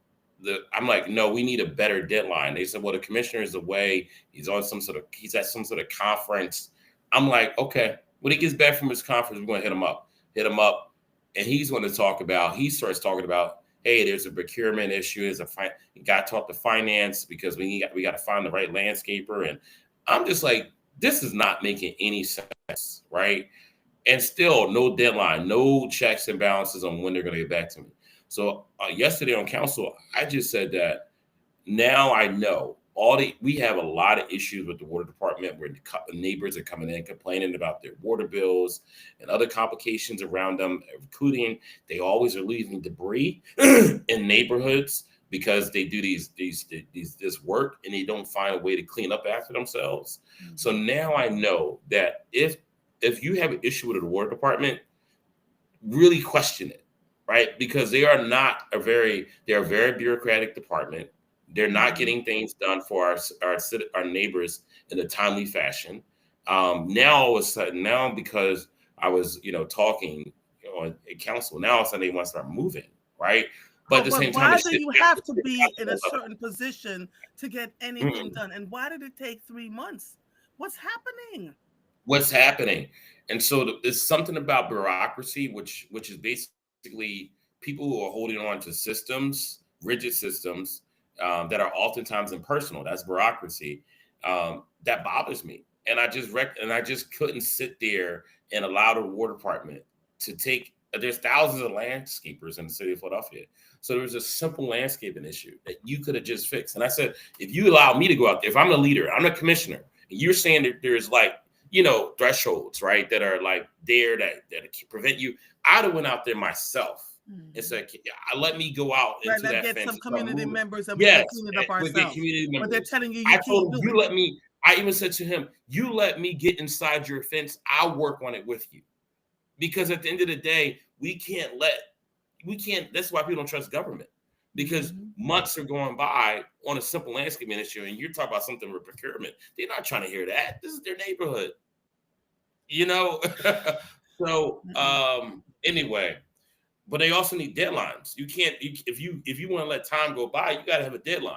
like, no, we need a better deadline. They said, well, the commissioner is away. He's at some sort of conference. I'm like, okay, when he gets back from his conference, we're going to hit him up. And he starts talking about, hey, there's a procurement issue. You got to talk to finance because we got to find the right landscaper. And I'm just like, this is not making any sense, right? And still no deadline, no checks and balances on when they're going to get back to me. So yesterday on council, I just said that now I know we have a lot of issues with the water department where the neighbors are coming in complaining about their water bills and other complications around them, including they always are leaving debris in neighborhoods because they do this work and they don't find a way to clean up after themselves. Mm-hmm. So now I know that if you have an issue with the water department, really question it, right? Because they're a very bureaucratic department. They're not getting things done for our neighbors in a timely fashion. Now all of a sudden, because I was talking at council, now all of a sudden they want to start moving, right? But at the But same time, why it's do just you have to be in a certain position to get anything done? And why did it take 3 months? What's happening? What's happening? And so it's something about bureaucracy, which is basically people who are holding on to systems, rigid systems that are oftentimes impersonal. That's bureaucracy. That bothers me. And I just couldn't sit there and allow the water department to take. There's thousands of landscapers in the city of Philadelphia. So there was a simple landscaping issue that you could have just fixed. And I said, if you allow me to go out there, if I'm the leader, I'm the commissioner, and you're saying that there's like, thresholds, right, that are like there that prevent you, I'd have went out there myself and said, let me go out into let's that get fence. some community members and Yes, we'll clean it up we'll get ourselves. community members. But they're telling you I told can't him, do you it. let me. I even said to him, you let me get inside your fence. I'll work on it with you. Because at the end of the day, we can't. That's why people don't trust government, because months are going by on a simple landscaping issue, and you're talking about something with procurement. They're not trying to hear that. This is their neighborhood, So anyway, but they also need deadlines. You can't, if you want to let time go by, you got to have a deadline.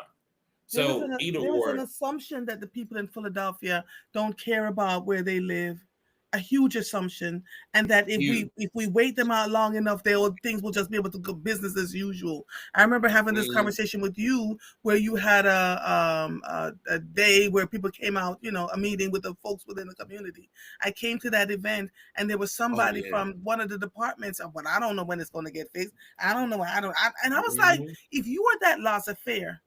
So there is an assumption that the people in Philadelphia don't care about where they live. A huge assumption, and that if we wait them out long enough, things will just be able to go business as usual. I remember having this conversation with you where you had a day where people came out, a meeting with the folks within the community. I came to that event, and there was somebody from one of the departments. But I don't know when it's going to get fixed. I don't know. And I was like, if you are that laissez-faire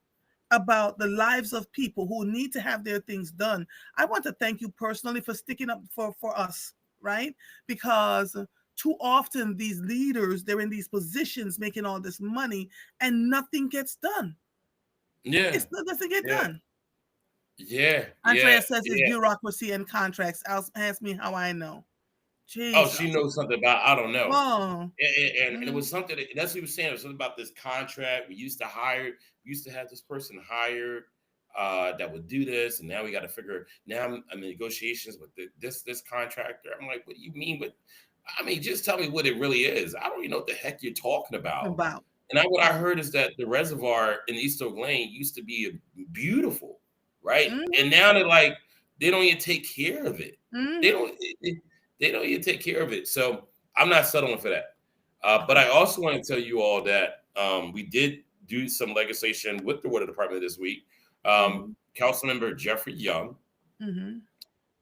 about the lives of people who need to have their things done, I want to thank you personally for sticking up for us, right? Because too often these leaders, they're in these positions making all this money and nothing gets done. It doesn't get done. Andrea says it's bureaucracy and contracts. Ask me how I know. Jesus. Oh, she knows something about, I don't know. Oh. And it was something that's what he was saying. It was something about this contract. We used to have this person hired that would do this, and now we got to figure. Now I'm in negotiations with this contractor. I'm like, what do you mean? Just tell me what it really is. I don't even know what the heck you're talking about. And what I heard is that the reservoir in East Oak Lane used to be beautiful, right? And now they don't even take care of it. They don't even take care of it. So I'm not settling for that. But I also want to tell you all that we did do some legislation with the water department this week. Councilmember Jeffrey Young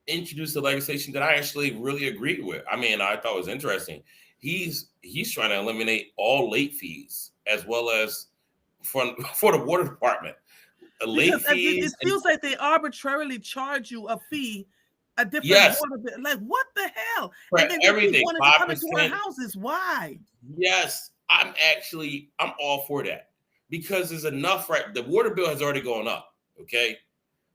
introduced a legislation that I actually really agreed with. I thought it was interesting. He's trying to eliminate all late fees as well as for the water department. Late fees. It feels like they arbitrarily charge you a fee. A different water bill. Like, what the hell? For and then everything, wanted to come into our houses. Why? Yes, I'm all for that, because there's enough, right? The water bill has already gone up. Okay.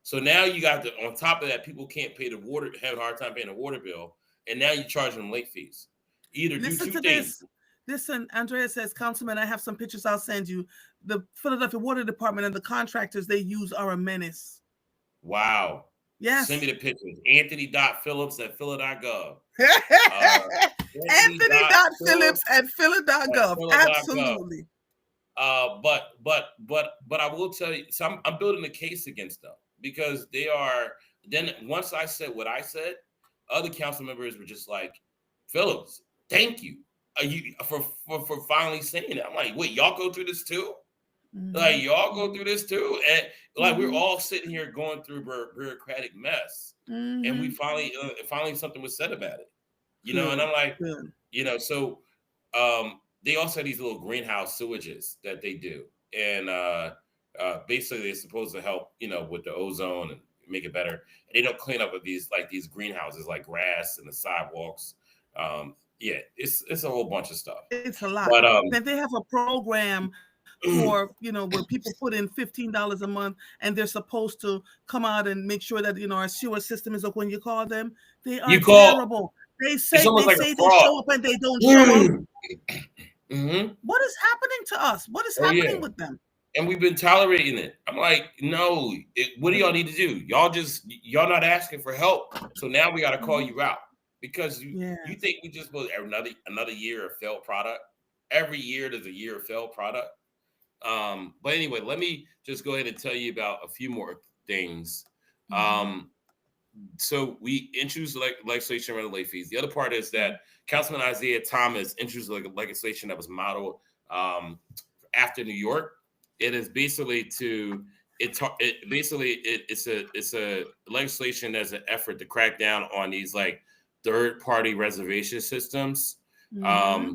So now you got on top of that, people can't pay the water, have a hard time paying the water bill. And now you're charging them late fees. Listen to this. Listen, Andrea says, Councilman, I have some pictures I'll send you. The Philadelphia Water Department and the contractors they use are a menace. Wow. Yes. Send me the pictures. Anthony.Phillips at phila.gov. Anthony.Phillips at phila.gov. Absolutely. But I will tell you, so I'm building a case against them, because they are. Then once I said what I said, other council members were just like, Phillips, thank you, for finally saying it. I'm like, wait, y'all go through this too? Like, y'all go through this too? And like, we're all sitting here going through bureaucratic mess, and we finally something was said about it, and I'm like, so they also have these little greenhouse sewages that they do, and basically they're supposed to help, with the ozone and make it better. And they don't clean up with these greenhouses, like grass and the sidewalks. It's a whole bunch of stuff. It's a lot. But then they have a program for, where people put in $15 a month, and they're supposed to come out and make sure that, our sewer system is up. When you call them, they are terrible. They say they show up and they don't show up. What is happening to us? What is happening with them? And we've been tolerating it. I'm like, no, what do y'all need to do? Y'all not asking for help. So now we got to call you out, because you think we just put another year of failed product. Every year there's a year of failed product. But anyway, let me just go ahead and tell you about a few more things. So we introduced legislation around late fees. The other part is that Councilman Isaiah Thomas introduced legislation that was modeled after New York. It is basically to it's a legislation that's an effort to crack down on these like third party reservation systems. Mm-hmm.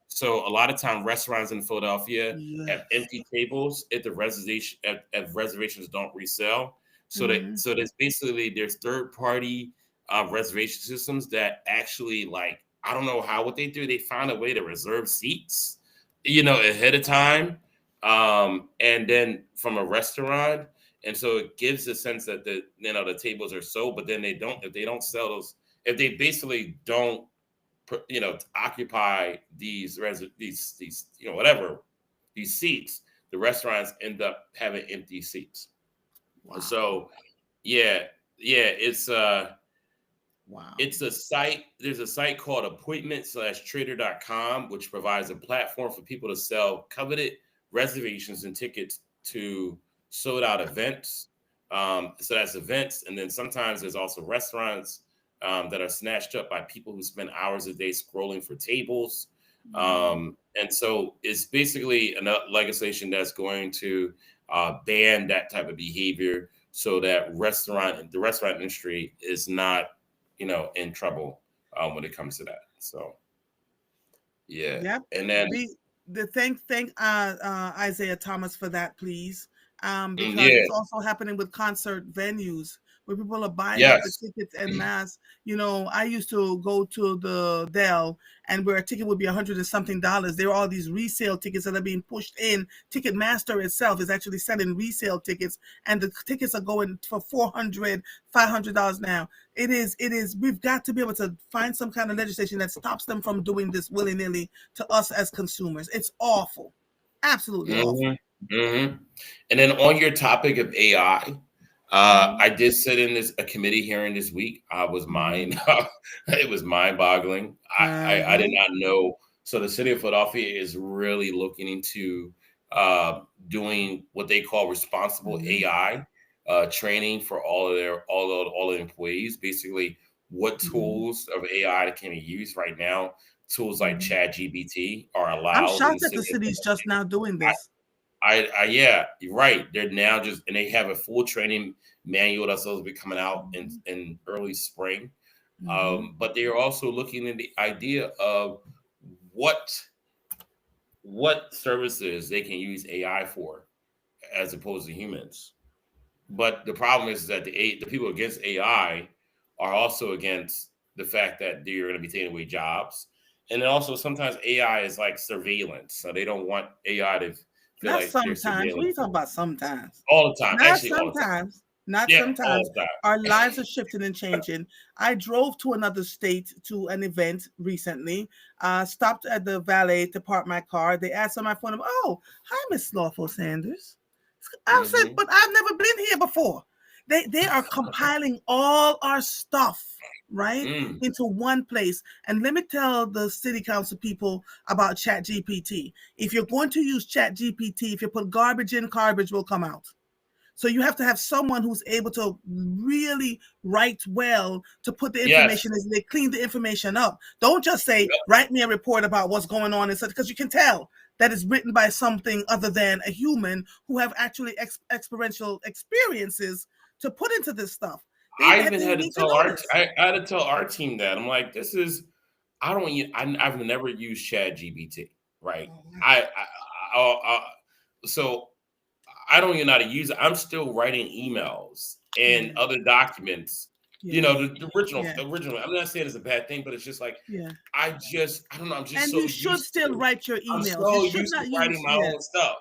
So a lot of time restaurants in Philadelphia have Yes. empty tables if the reservations don't resell. Mm-hmm. So there's third party reservation systems that actually, like, I don't know what they do. They find a way to reserve seats, ahead of time, and then from a restaurant, and so it gives a sense that the tables are sold, but then if they don't sell those, if they basically don't occupy these whatever these seats, the restaurants end up having empty seats. Wow. So yeah, Wow. it's a site. There's a site called appointment/trader.com, which provides a platform for people to sell coveted reservations and tickets to sold out events. So that's events. And then sometimes there's also restaurants that are snatched up by people who spend hours a day scrolling for tables. And so it's basically a legislation that's going to ban that type of behavior so that the restaurant industry is not in trouble when it comes to that. So, yeah. Yep. And then, Thank Isaiah Thomas for that, please. Because yeah, it's also happening with concert venues where people are buying up the yes. tickets en masse. I used to go to the Dell, and where a ticket would be $100 and something. There are all these resale tickets that are being pushed in. Ticketmaster itself is actually selling resale tickets, and the tickets are going for $400, $500 now. It is. We've got to be able to find some kind of legislation that stops them from doing this willy-nilly to us as consumers. It's awful. Absolutely awful. And then on your topic of AI, I did sit in a committee hearing this week. It was mind-boggling. I did not know. So the city of Philadelphia is really looking into doing what they call responsible AI training for all the employees. Basically, what tools of AI can be used right now? Tools like ChatGPT are I'm allowed in the shocked that the city of city's just now doing Philadelphia. this. Yeah, you're right. They're now and they have a full training manual that's supposed to be coming out in early spring. But they are also looking at the idea of what services they can use AI for as opposed to humans. But the problem is that the people against AI are also against the fact that they're going to be taking away jobs. And then also sometimes AI is like surveillance. So they don't want AI to feel Not like they're sometimes. What are surveilling you talking about? Sometimes. all the time. Not Actually, all the time. sometimes. Not Yeah, all sometimes. the time. Our lives are shifting and changing. I drove to another state to an event recently. Stopped at the valet to park my car. They asked on my phone, "Oh, hi, Miss Lawful Sanders." I said, Mm-hmm. "But I've never been here before." They are compiling all our stuff right Mm. into one place. And let me tell the city council people about Chat GPT. If you're going to use Chat GPT, if you put garbage in, garbage will come out. So you have to have someone who's able to really write well to put the Yes. information as they clean the information up. Don't just say, Yep. write me a report about what's going on and such, because you can tell that it's written by something other than a human who have actually experiential experiences to put into this stuff. They I even had to need to tell know this. I had to tell our team that I'm like, this is I've never used Chat GPT, right? So I don't even know how to use it. I'm still writing emails and other documents. Yeah. The original, Yeah. I'm not saying it's a bad thing, but it's just like Yeah. I don't know. I'm just And so you should used still to. write your I'm emails. You so should used to not writing use, my own stuff.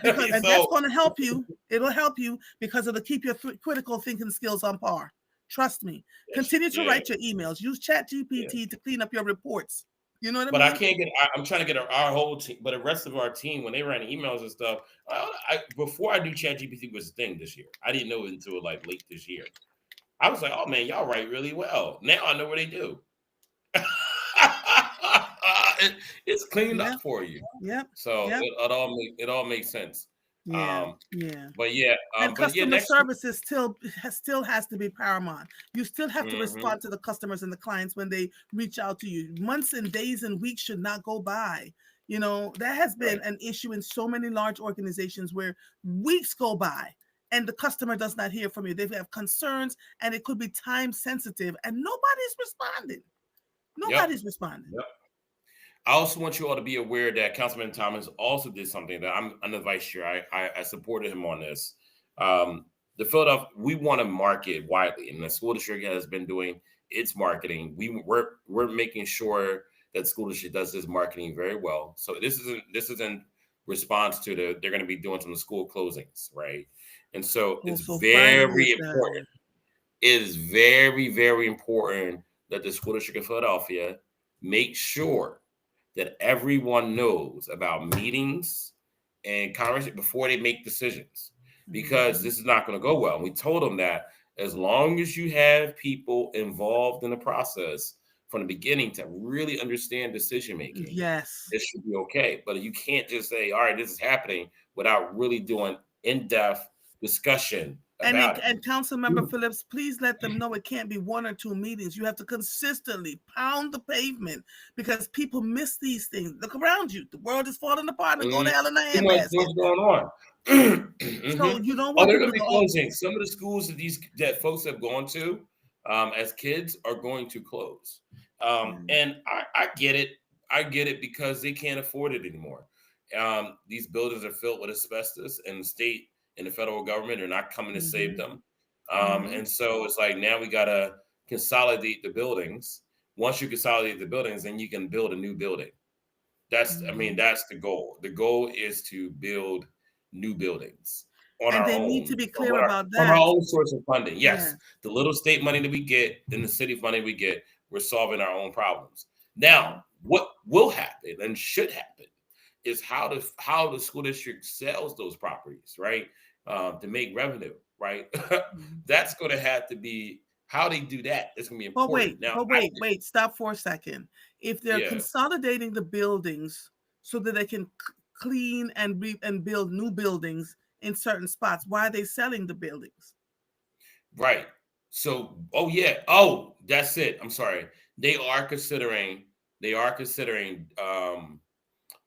because and that's So going to help you. It'll help you because it'll keep your critical thinking skills on par. Trust me. Continue to yeah. write your emails. Use Chat Yeah. GPT to clean up your reports. You know what I But I mean? can't get. I'm trying to get our whole team, but the rest of our team, when they write emails and stuff, before I knew ChatGPT was a thing this year, I didn't know it until like late this year. I was like, oh man, y'all write really well. Now I know what they do. It's cleaned Yeah. up for you, Yeah. so Yeah. it all makes sense. Yeah. Yeah. But And customer next week. services still has to be paramount. You still have to Mhm. respond to the customers and the clients when they reach out to you. Months and days and weeks should not go by. That has been Right. an issue in so many large organizations where weeks go by and the customer does not hear from you. They have concerns, and it could be time sensitive, and nobody's responding. Nobody's responding. Yep. I also want you all to be aware that Councilman Thomas also did something that I'm the vice chair. I supported him on this. The Philadelphia, we want to market widely, and the school district has been doing its marketing. We're making sure that the school district does this marketing very well. So this isn't response to they're going to be doing some school closings, right? And so it's So very important. It is very, very important that the school district of Philadelphia make sure that everyone knows about meetings and conversation before they make decisions, because this is not going to go well. And we told them that as long as you have people involved in the process from the beginning to really understand decision making, yes, it should be okay. But you can't just say, all right, this is happening without really doing in-depth discussion about it. And Councilmember Phillips, please let them know it can't be 1 or 2 meetings. You have to consistently pound the pavement, because people miss these things. Look around you. The world is falling apart and go to hell in a handbasket. What's going on? So you don't want they're people going to be closing. Some of the schools that folks have gone to as kids are going to close. And I get it. I get it, because they can't afford it anymore. These buildings are filled with asbestos, and the state and the federal government are not coming to save them. And so it's like, now we got to consolidate the buildings. Once you consolidate the buildings, then you can build a new building. That's the goal. The goal is to build new buildings on and our they own. need to be clear about that. From our own source of funding. Yes. The little state money that we get and the city money we get, we're solving our own problems. Now, what will happen and should happen is how the school district sells those properties, right? To make revenue, right? That's going to have to be how they do that. It's going to be important. But wait, stop for a second. If they're consolidating the buildings so that they can clean and build new buildings in certain spots, why are they selling the buildings? Right. So, that's it. I'm sorry. They are considering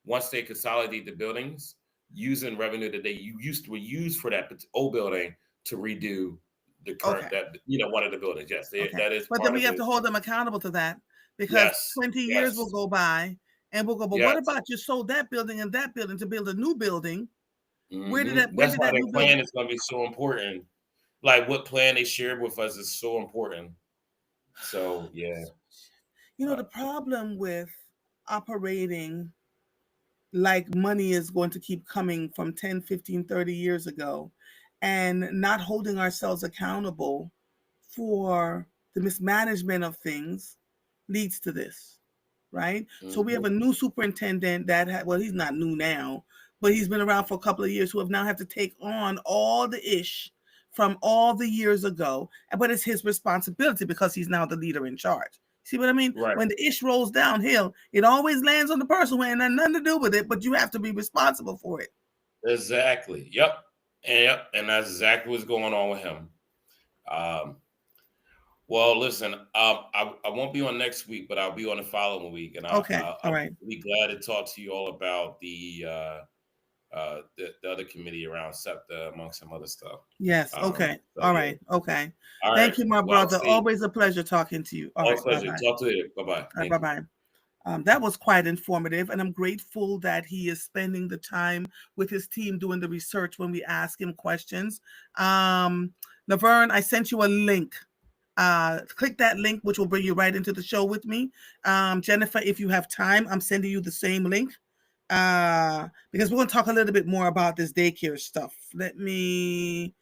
once they consolidate the buildings, using revenue that they were used for that old building to redo the current one of the buildings. Yes, that is. But then we have to hold them accountable to that, because 20 years will go by and we'll go, but what about you sold that building and that building to build a new building? Where did that? That's why the plan is going to be so important. Like, what plan they shared with us is so important. So the problem with operating like money is going to keep coming from 10, 15, 30 years ago, and not holding ourselves accountable for the mismanagement of things leads to this, right? So we have a new superintendent that he's not new now, but he's been around for a couple of years, who have now had to take on all the ish from all the years ago, but it's his responsibility because he's now the leader in charge. See what I mean? Right. When the ish rolls downhill, it always lands on the person who ain't nothing to do with it, but you have to be responsible for it. Exactly. Yep. And that's exactly what's going on with him. Well, listen, I won't be on next week, but I'll be on the following week, and I'll be glad to talk to you all about the other committee around SEPTA, among some other stuff. Yes. Okay. All right. Okay. Thank you, my brother. Always a pleasure talking to you. Always pleasure. Bye-bye. Talk to you. Bye-bye. Bye-bye. That was quite informative, and I'm grateful that he is spending the time with his team doing the research when we ask him questions. Laverne, I sent you a link. Click that link, which will bring you right into the show with me. Jennifer, if you have time, I'm sending you the same link, because we're going to talk a little bit more about this daycare stuff. Laverne,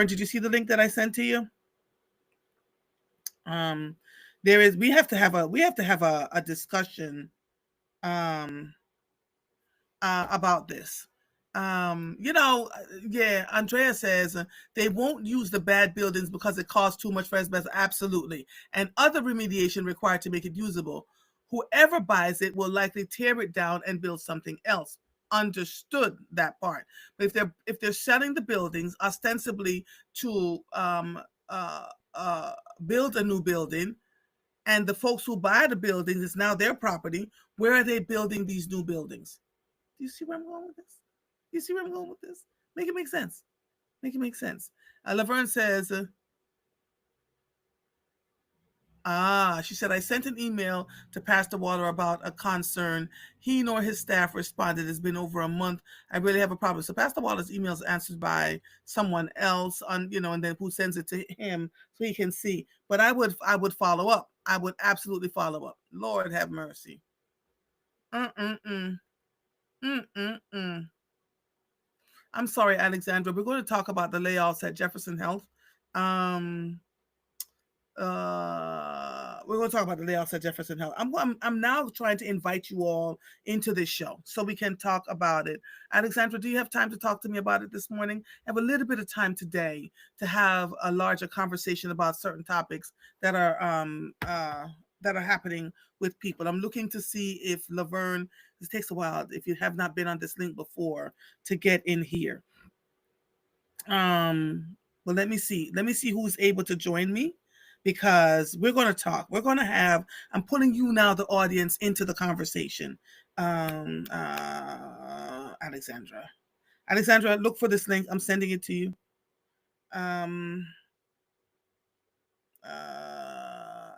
did you see the link that I sent to you? We have to have a discussion about this. Andrea says they won't use the bad buildings because it costs too much for asbestos. Absolutely. And other remediation required to make it usable. Whoever buys it will likely tear it down and build something else. Understood that part. But if they're selling the buildings ostensibly to build a new building, and the folks who buy the buildings, it's now their property, where are they building these new buildings? Do you see where I'm going with this? Make it make sense. Make it make sense. Laverne says, she said, I sent an email to Pastor Waller about a concern. He nor his staff responded. It's been over a month. I really have a problem. So Pastor Waller's email is answered by someone else on, and then who sends it to him so he can see. But I would follow up. I would absolutely follow up. Lord have mercy. I'm sorry, Alexandra. We're going to talk about the layoffs at Jefferson Health. We're going to talk about the layoffs at Jefferson Health. I'm now trying to invite you all into this show so we can talk about it. Alexandra, do you have time to talk to me about it this morning? I have a little bit of time today to have a larger conversation about certain topics that are happening with people. I'm looking to see if Laverne, this takes a while, if you have not been on this link before, to get in here. Well, let me see who's able to join me, because we're going to talk. We're going to have, I'm putting you now, the audience, into the conversation. Alexandra, look for this link. I'm sending it to you.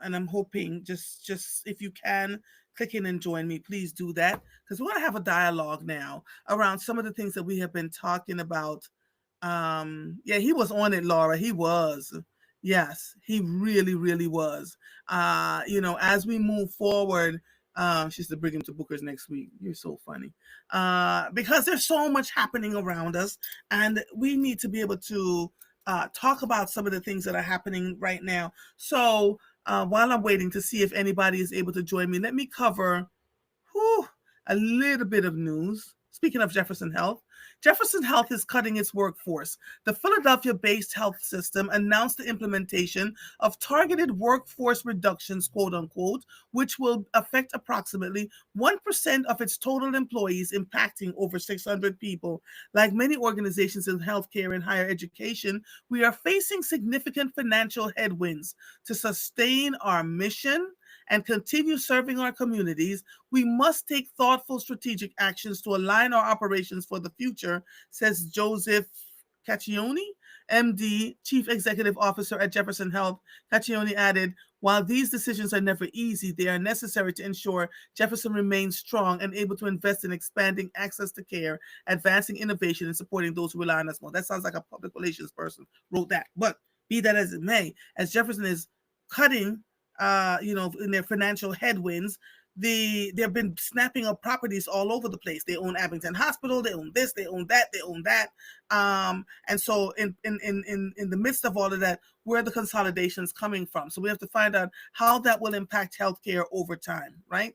And I'm hoping just if you can click in and join me, please do that, because we're going to have a dialogue now around some of the things that we have been talking about. Yeah, he was on it, Laura. He was. Yes, he really, really was. As we move forward, she said, bring him to Booker's next week. You're so funny. Because there's so much happening around us, and we need to be able to talk about some of the things that are happening right now. So while I'm waiting to see if anybody is able to join me, let me cover a little bit of news. Speaking of Jefferson Health is cutting its workforce. The Philadelphia-based health system announced the implementation of targeted workforce reductions, quote unquote, which will affect approximately 1% of its total employees, impacting over 600 people. Like many organizations in healthcare and higher education, we are facing significant financial headwinds. To sustain our mission and continue serving our communities, we must take thoughtful strategic actions to align our operations for the future, says Joseph Caccione, MD, Chief Executive Officer at Jefferson Health. Caccione added, while these decisions are never easy, they are necessary to ensure Jefferson remains strong and able to invest in expanding access to care, advancing innovation, and supporting those who rely on us more. That sounds like a public relations person wrote that. But be that as it may, as Jefferson is cutting in their financial headwinds, they've been snapping up properties all over the place. They own Abington Hospital, they own this, they own that, they own that. And so in the midst of all of that, where are the consolidations coming from? So we have to find out how that will impact healthcare over time, right?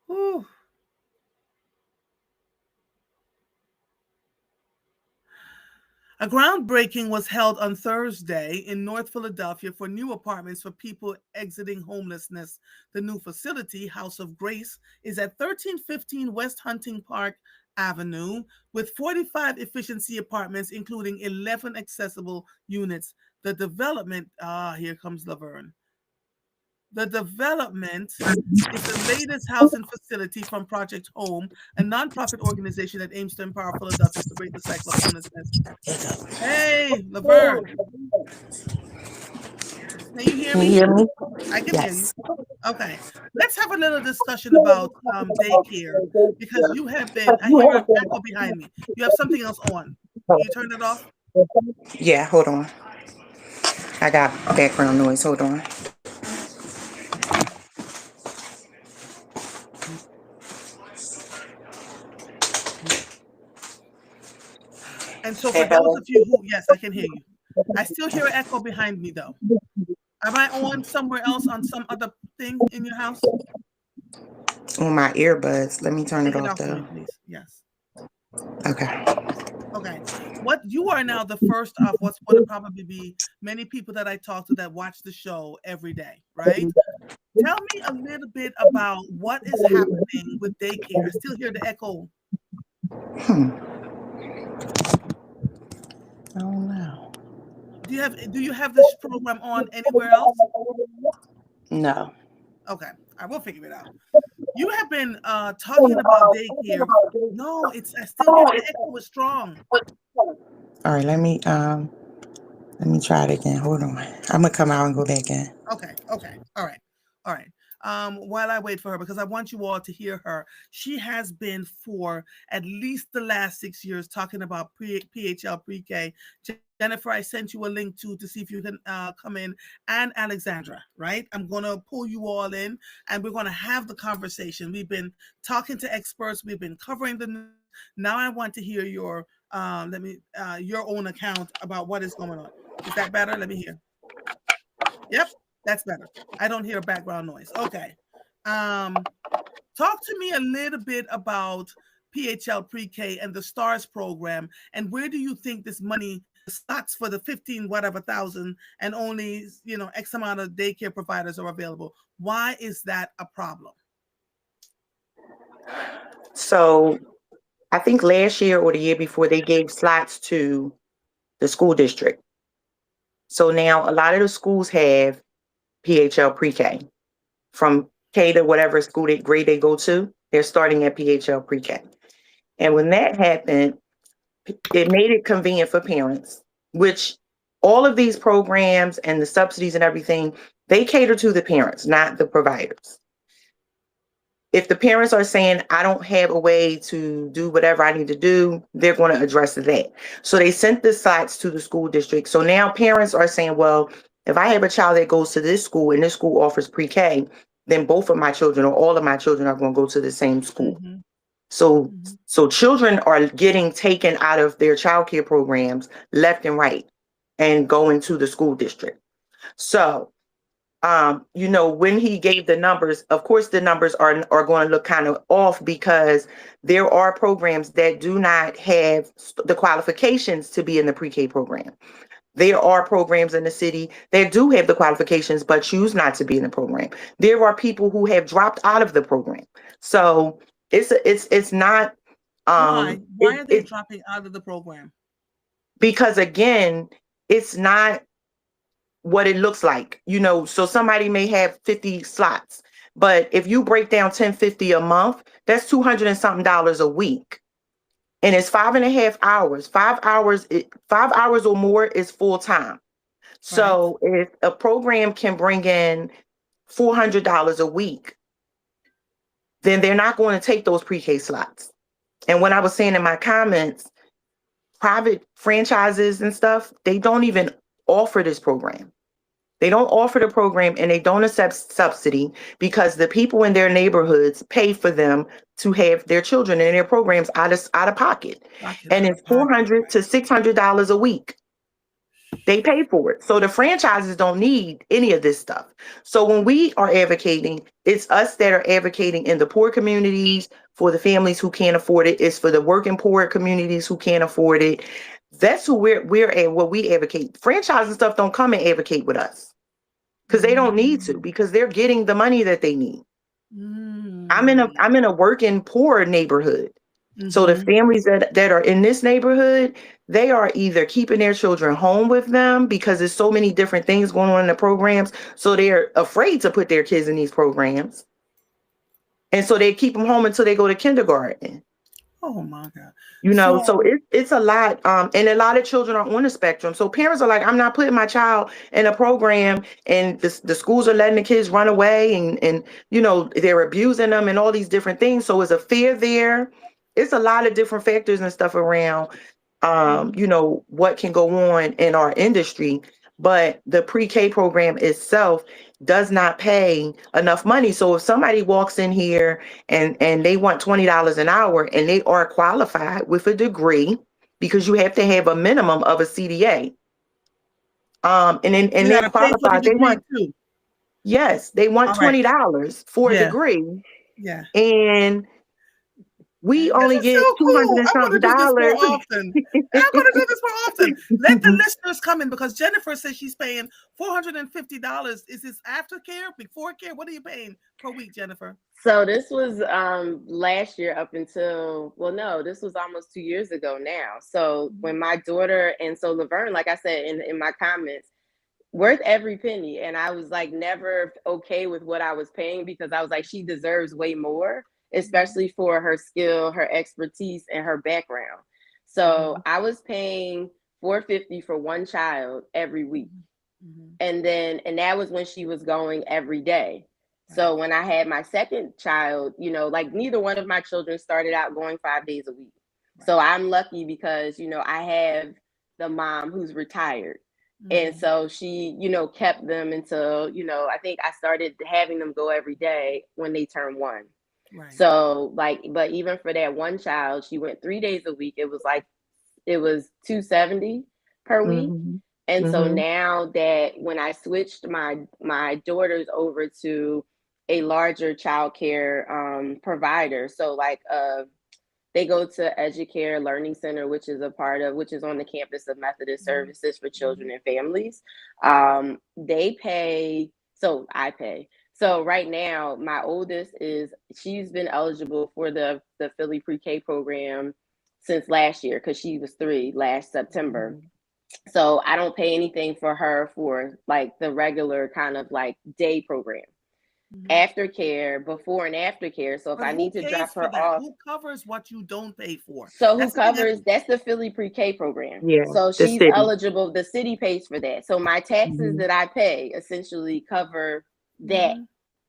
Whew. A groundbreaking was held on Thursday in North Philadelphia for new apartments for people exiting homelessness. The new facility, House of Grace, is at 1315 West Hunting Park Avenue with 45 efficiency apartments, including 11 accessible units. The development, here comes Laverne. The development is the latest housing facility from Project Home, a nonprofit organization that aims to empower Philadelphians to break the cycle of homelessness. Hey, Laverne. Can you hear Can you me? hear me? I can hear you. Yes. Okay. Let's have a little discussion about daycare, because you have been, I hear an echo behind me. You have something else on. Can you turn it off? Yeah, hold on. I got background noise. Hold on. And so for those of you who, yes, I can hear you. I still hear an echo behind me though. Am I on somewhere else on some other thing in your house? On my earbuds. Let me turn it Take it off off for me, though. please. Yes. Okay. Okay. What you are now the first of what's going to probably be many people that I talk to that watch the show every day, right? Tell me a little bit about what is happening with daycare. I still hear the echo. I don't know. Do you have this program on anywhere else? No. Okay. I will figure it out. You have been talking about daycare. No, it's I still hear the echo is strong. All right, let me try it again. Hold on. I'm gonna come out and go back in. Okay. All right. While I wait for her, because I want you all to hear her, she has been for at least the last 6 years talking about PHL pre-K. Jennifer, I sent you a link to see if you can come in, and Alexandra, right? I'm going to pull you all in, and we're going to have the conversation. We've been talking to experts. We've been covering the news. Now I want to hear your your own account about what is going on. Is that better? Let me hear. Yep, that's better. I don't hear background noise. Okay. Talk to me a little bit about PHL Pre-K and the STARS program, and where do you think this money starts for the 15 whatever thousand and only X amount of daycare providers are available? Why is that a problem? So I think last year or the year before they gave slots to the school district. So now a lot of the schools have PHL pre-K. From K to whatever grade they go to, they're starting at PHL pre-K. And when that happened, it made it convenient for parents, which all of these programs and the subsidies and everything, they cater to the parents, not the providers. If the parents are saying, I don't have a way to do whatever I need to do, they're going to address that. So they sent the slots to the school district. So now parents are saying, well, if I have a child that goes to this school and this school offers pre-K, then both of my children or all of my children are going to go to the same school. Mm-hmm. So, Mm-hmm. so children are getting taken out of their childcare programs left and right and going to the school district. So, when he gave the numbers, of course, the numbers are going to look kind of off because there are programs that do not have the qualifications to be in the pre-K program. There are programs in the city that do have the qualifications but choose not to be in the program. There are people who have dropped out of the program. So it's not Why are they dropping out of the program? because again, it's not what it looks like, so somebody may have 50 slots, but if you break down 1050 a month, that's 200 and something dollars a week. And it's 5.5 hours. 5 hours or more is full time. So if a program can bring in $400 a week, then they're not going to take those pre-K slots. And when I was saying in my comments, private franchises and stuff, they don't even offer this program. They don't offer the program and they don't accept subsidy because the people in their neighborhoods pay for them to have their children in their programs out of pocket. And it's $400 to $600 a week. They pay for it. So the franchises don't need any of this stuff. So when we are advocating, it's us that are advocating in the poor communities for the families who can't afford it. It's for the working poor communities who can't afford it. That's who we're at, what we advocate. Franchise and stuff don't come and advocate with us because they don't need to, because they're getting the money that they need. I'm in a working poor neighborhood. So the families that are in this neighborhood, they are either keeping their children home with them because there's so many different things going on in the programs. So they're afraid to put their kids in these programs. And so they keep them home until they go to kindergarten. Oh my God. So it's a lot. And a lot of children are on the spectrum. So parents are like, I'm not putting my child in a program, and the schools are letting the kids run away and they're abusing them and all these different things. So it's a fear there. It's a lot of different factors and stuff around, what can go on in our industry. But the pre-K program itself does not pay enough money. So if somebody walks in here and they want $20 an hour and they are qualified with a degree, because you have to have a minimum of a CDA. And they're qualified. They want too. Yes, they want $20 for a degree. Yeah. And we only get so $200 cool. and I want to something do this dollars. more often. I'm going to do this more often. Let the listeners come in, because Jennifer says she's paying $450. Is this after care, before care? What are you paying per week, Jennifer? So this was last year up until, this was almost 2 years ago now. So when my daughter, and so Laverne, like I said in my comments, worth every penny. And I was like never okay with what I was paying, because I was like, she deserves way more, especially for her skill, her expertise, and her background. So I was paying $450 for one child every week. And that was when she was going every day. So when I had my second child, you know, like neither one of my children started out going 5 days a week. So I'm lucky because, you know, I have the mom who's retired. And so she, you know, kept them until, you know, I think I started having them go every day when they turned 1. So like, but even for that one child, she went 3 days a week. It was $270 per week. And so now that when I switched my daughters over to a larger childcare provider, so like they go to Educare Learning Center, which is on the campus of Methodist Services for Children and Families. They pay, so I pay. So right now, my oldest she's been eligible for the Philly Pre-K program since last year, because she was 3 last September. So I don't pay anything for her for like the regular kind of like day program. Aftercare, before and aftercare. So if I need to drop her off, who covers what you don't pay for? So who covers? That's the Philly Pre-K program. Yeah. So she's eligible. The city pays for that. So my taxes that I pay essentially cover that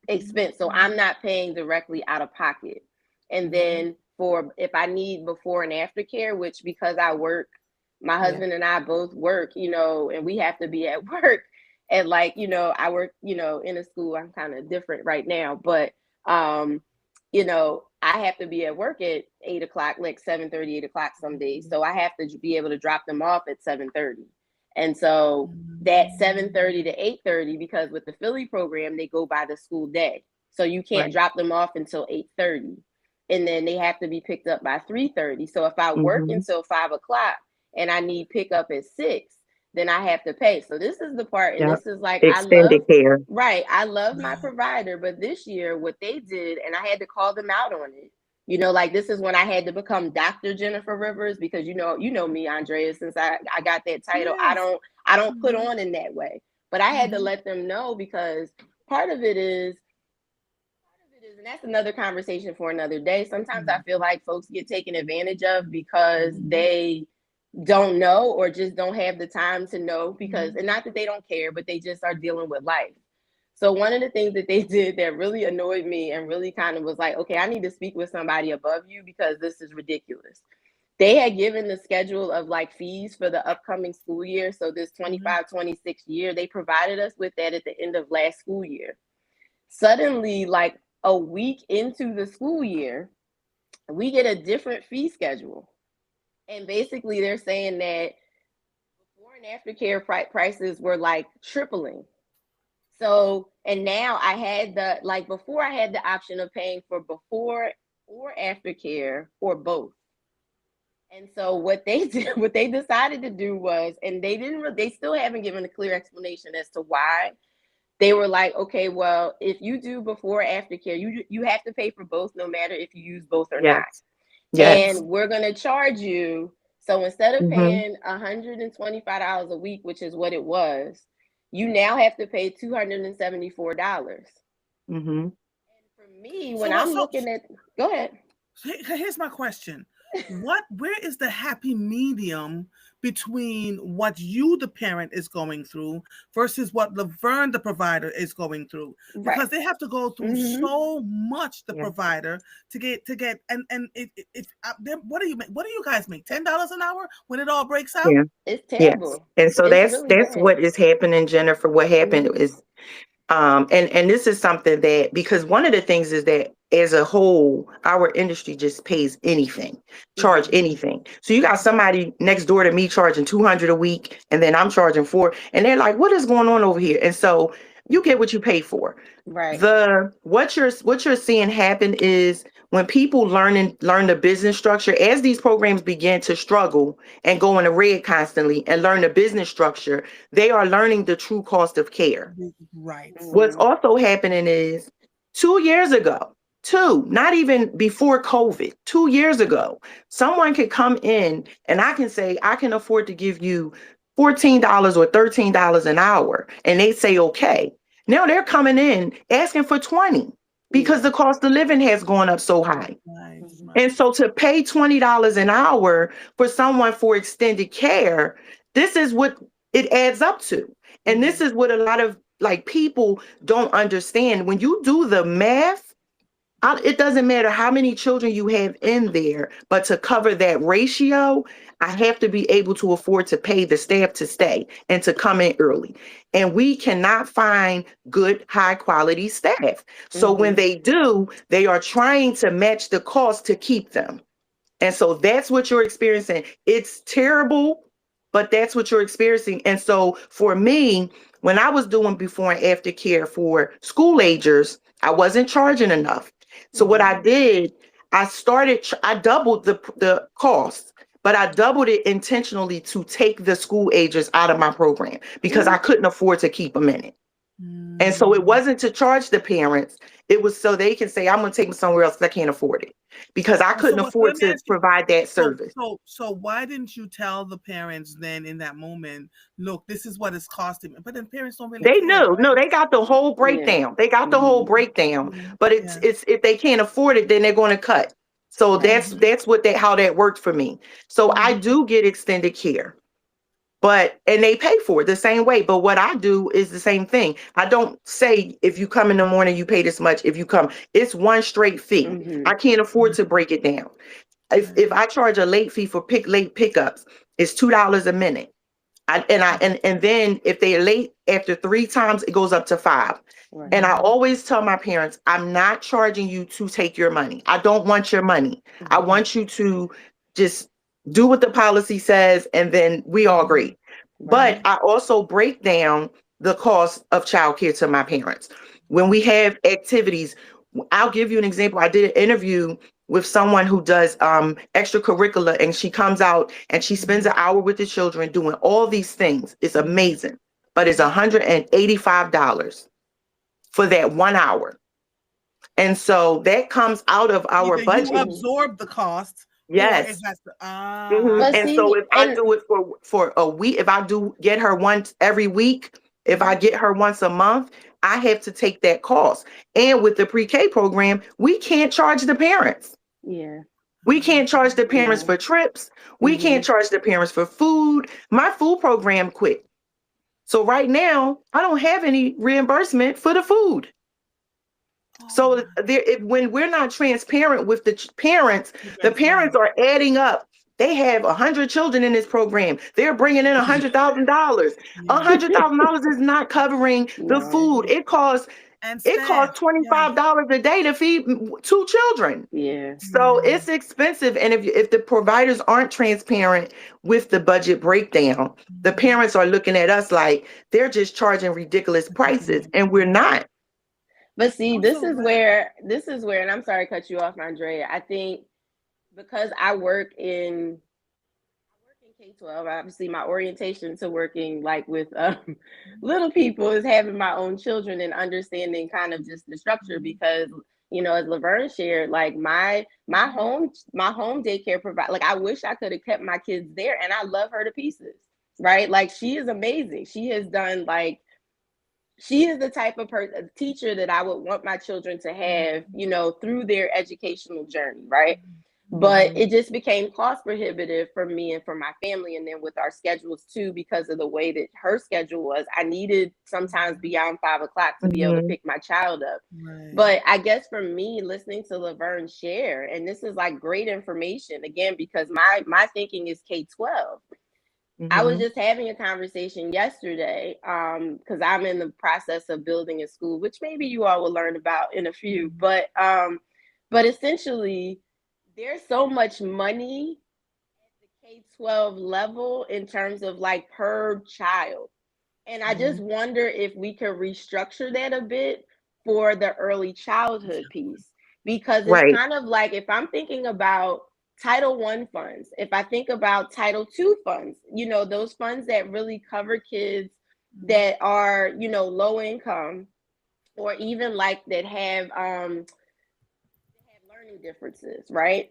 expense. So I'm not paying directly out of pocket. And then for if I need before and after care, which because I work, my husband and I both work, you know, and we have to be at work. And like, you know, I work, you know, in a school. I'm kind of different right now, but you know, I have to be at work at 8 o'clock, like 7:30, 8 o'clock some days. So I have to be able to drop them off at 7:30. And so that 7:30 to 8:30, because with the Philly program, they go by the school day. So you can't drop them off until 8:30. And then they have to be picked up by 3:30. So if I work until 5 o'clock and I need pickup at 6, then I have to pay. So this is the part, and this is like, extended care. Right. I love my provider, but this year what they did, and I had to call them out on it. You know, like this is when I had to become Dr. Jennifer Rivers, because you know me, Andrea, since I got that title. Yes. I don't put on in that way. But I had to let them know, because part of it is, and that's another conversation for another day. Sometimes I feel like folks get taken advantage of because they don't know or just don't have the time to know, because and not that they don't care, but they just are dealing with life. So one of the things that they did that really annoyed me and really kind of was like, okay, I need to speak with somebody above you, because this is ridiculous. They had given the schedule of like fees for the upcoming school year. So this 25-26 year, they provided us with that at the end of last school year. Suddenly, like a week into the school year, we get a different fee schedule. And basically they're saying that before and after care prices were like tripling. So, and now I had before I had the option of paying for before or after care or both. And so what they decided to do was, and they still haven't given a clear explanation as to why. They were like, okay, well, if you do before or after care, you have to pay for both, no matter if you use both or not. Yes. And we're going to charge you. So instead of paying $125 a week, which is what it was, you now have to pay $274. And for me, when looking at, go ahead. Here's my question. Where is the happy medium between what you, the parent, is going through versus what Laverne, the provider, is going through? Because they have to go through so much, the provider, to get and what do you guys make? $10 an hour when it all breaks out? Yeah. It's terrible. Yes. And so that's what is happening, Jennifer. What happened is and this is something that, because one of the things is that as a whole, our industry just pays anything, charge anything. So you got somebody next door to me charging $200 a week, and then I'm charging $400, and they're like, what is going on over here? And so you get what you pay for. Right. What you're seeing happen is when people learn the business structure, as these programs begin to struggle and go in the red constantly and learn the business structure, they are learning the true cost of care. Right. What's also happening is 2 years ago, not even before COVID, 2 years ago, someone could come in and I can say, I can afford to give you $14 or $13 an hour, and they say, okay. Now they're coming in asking for 20 because the cost of living has gone up so high. Right, Mhm. right. And so to pay $20 an hour for someone for extended care, this is what it adds up to. And this is what a lot of like people don't understand. When you do the math, it doesn't matter how many children you have in there, but to cover that ratio, I have to be able to afford to pay the staff to stay and to come in early. And we cannot find good, high quality staff. So when they do, they are trying to match the cost to keep them. And so that's what you're experiencing. It's terrible, but that's what you're experiencing. And so for me, when I was doing before and after care for school agers, I wasn't charging enough. So what I did, I doubled the cost, but I doubled it intentionally to take the school agers out of my program because I couldn't afford to keep them in it. And so it wasn't to charge the parents. It was so they can say, I'm going to take them somewhere else because I can't afford it. Because I couldn't afford let me to ask you, provide that service. so why didn't you tell the parents then in that moment, look, this is what it's costing me? But then parents don't really They care, knew. No, right? they got the whole breakdown. They got the whole breakdown. But it's if they can't afford it, then they're going to cut. So that's what how that worked for me. So I do get extended care. And they pay for it the same way. But what I do is the same thing. I don't say if you come in the morning, you pay this much. If you come, it's one straight fee. I can't afford to break it down. If I charge a late fee for late pickups, it's $2 a minute. And then if they're late after 3 times, it goes up to 5. Right. And I always tell my parents, I'm not charging you to take your money. I don't want your money. I want you to just do what the policy says, and then we all agree. But I also break down the cost of childcare to my parents. When we have activities, I'll give you an example. I did an interview with someone who does extracurricular, and she comes out and she spends an hour with the children doing all these things. It's amazing, but it's $185 for that 1 hour. And so that comes out of our Either budget. you absorb the cost, or it Yes. has to. But And so if I do it for a week, if I do get her once every week, if I get her once a month, I have to take that cost. And with the pre-K program, we can't charge the parents. Yeah. We can't charge the parents for trips. We can't charge the parents for food. My food program quit. So right now, I don't have any reimbursement for the food. So when we're not transparent with the parents, the parents are adding up. They have 100 children in this program. They're bringing in $100,000. $100,000 is not covering the food. It costs $25 a day to feed 2 children. Yeah. So it's expensive. And if the providers aren't transparent with the budget breakdown, the parents are looking at us like they're just charging ridiculous prices, and we're not. But see, this is where, and I'm sorry to cut you off, Andrea. I think because I work in K-12, obviously my orientation to working like with little people is having my own children and understanding kind of just the structure, because as Laverne shared, like my home daycare provider, like I wish I could have kept my kids there, and I love her to pieces, right? Like she is amazing. She has done she is the type of teacher that I would want my children to have, through their educational journey, right? But it just became cost prohibitive for me and for my family, and then with our schedules too, because of the way that her schedule was. I needed sometimes beyond 5 o'clock to be able to pick my child up. But I guess for me, listening to Laverne share, and this is like great information again, because my thinking is K-12. I was just having a conversation yesterday, because I'm in the process of building a school, which maybe you all will learn about in a few. But essentially, there's so much money at the K-12 level in terms of like per child. And I just wonder if we could restructure that a bit for the early childhood piece, because it's kind of like, if I'm thinking about Title I funds, if I think about Title II funds, those funds that really cover kids that are, low income, or even like that have learning differences, right?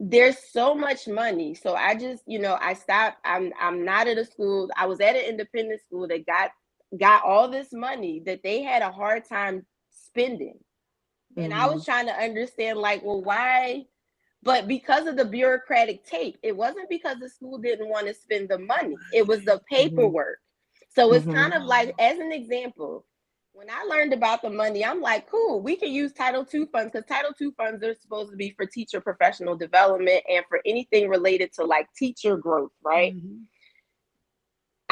there's so much money. So I just, I stopped. I'm not at a school. I was at an independent school that got all this money that they had a hard time spending. And I was trying to understand, like, well, why? But because of the bureaucratic tape, it wasn't because the school didn't want to spend the money. It was the paperwork. So it's kind of like, as an example, when I learned about the money, I'm like, cool, we can use Title II funds, because Title II funds are supposed to be for teacher professional development and for anything related to like teacher growth, right?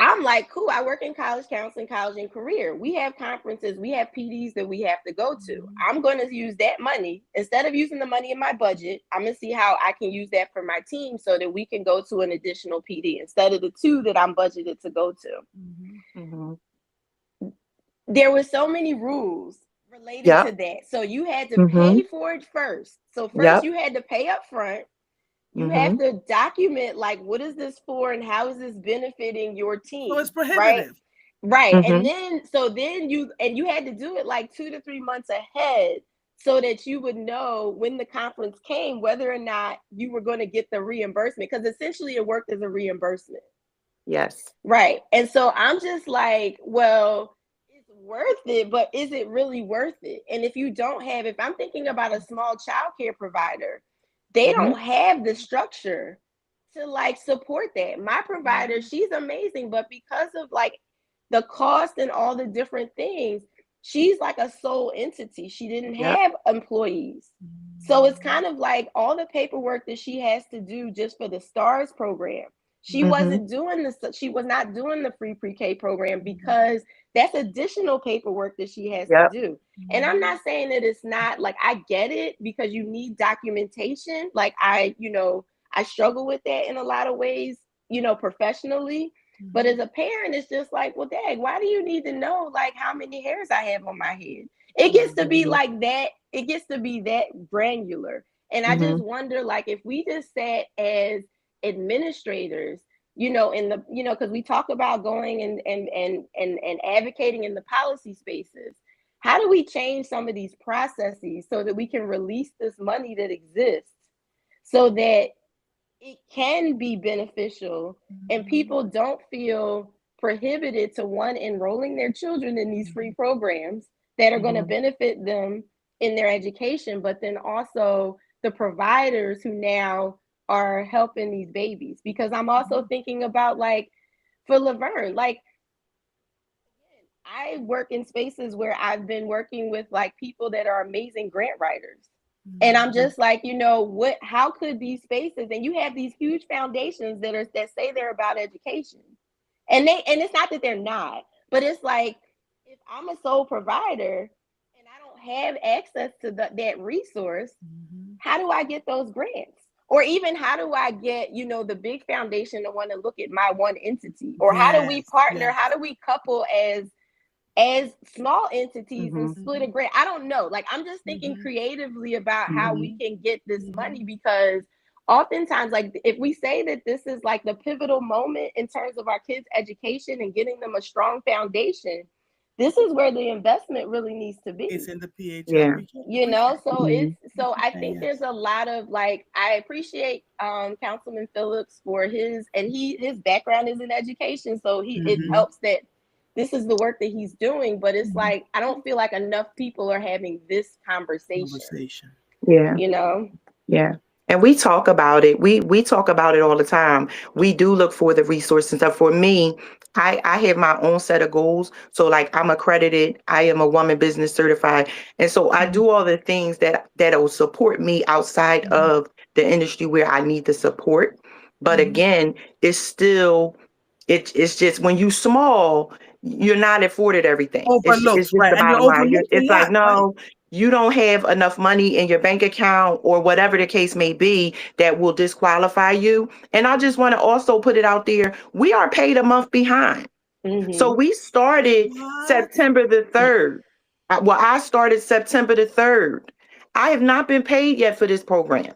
I'm like, cool, I work in college counseling, college and career. We have conferences, we have PDs that we have to go to. I'm going to use that money. Instead of using the money in my budget, I'm going to see how I can use that for my team so that we can go to an additional PD instead of the 2 that I'm budgeted to go to. There were so many rules related to that. So you had to pay for it first. So first you had to pay up front. You have to document, like, what is this for and how is this benefiting your team? So it's prohibitive. Right. And then you had to do it like 2 to 3 months ahead so that you would know when the conference came whether or not you were going to get the reimbursement, because essentially it worked as a reimbursement. Yes. Right. And so I'm just like, well, it's worth it, but is it really worth it? And if I'm thinking about a small childcare provider, they don't have the structure to like support that. My provider, she's amazing, but because of like the cost and all the different things, she's like a sole entity. She didn't have employees. So it's kind of like all the paperwork that she has to do just for the STARS program. She wasn't doing this. She was not doing the free pre-K program because that's additional paperwork that she has to do. And I'm not saying that it's not, like, I get it, because you need documentation. Like I struggle with that in a lot of ways, professionally. But as a parent, it's just like, well, dang, why do you need to know like how many hairs I have on my head? It gets to be like that. It gets to be that granular. And I just wonder, like, if we just sat as administrators, because we talk about going and advocating in the policy spaces. How do we change some of these processes so that we can release this money that exists so that it can be beneficial and people don't feel prohibited to enrolling their children in these free programs that are going to benefit them in their education, but then also the providers who now are helping these babies? Because I'm also thinking about, like, for Laverne, like, I work in spaces where I've been working with like people that are amazing grant writers. And I'm just like, how could these spaces, and you have these huge foundations that say they're about education. And it's not that they're not, but it's like, if I'm a sole provider and I don't have access to that resource, how do I get those grants? Or even how do I get, the big foundation to want to look at my one entity? Or how do we partner? Yes. How do we couple as small entities and split a grant? I don't know. Like, I'm just thinking creatively about how we can get this money, because oftentimes, like, if we say that this is like the pivotal moment in terms of our kids' education and getting them a strong foundation, this is where the investment really needs to be. It's in the PHL. So I think there's a lot of, like, I appreciate Councilman Phillips for his background is in education, so it helps that this is the work that he's doing, but it's like, I don't feel like enough people are having this conversation. Yeah. And we talk about it. We talk about it all the time. We do look for the resources and stuff. For me, I have my own set of goals. So like, I'm accredited, I am a woman business certified. And so I do all the things that will support me outside of the industry where I need the support. But again, it's still, it's just, when you small, you're not afforded everything. It's just the bottom line. It's like, no, you don't have enough money in your bank account or whatever the case may be that will disqualify you. And I just want to also put it out there. We are paid a month behind. So we started September the 3rd. Well, I started September the 3rd. I have not been paid yet for this program.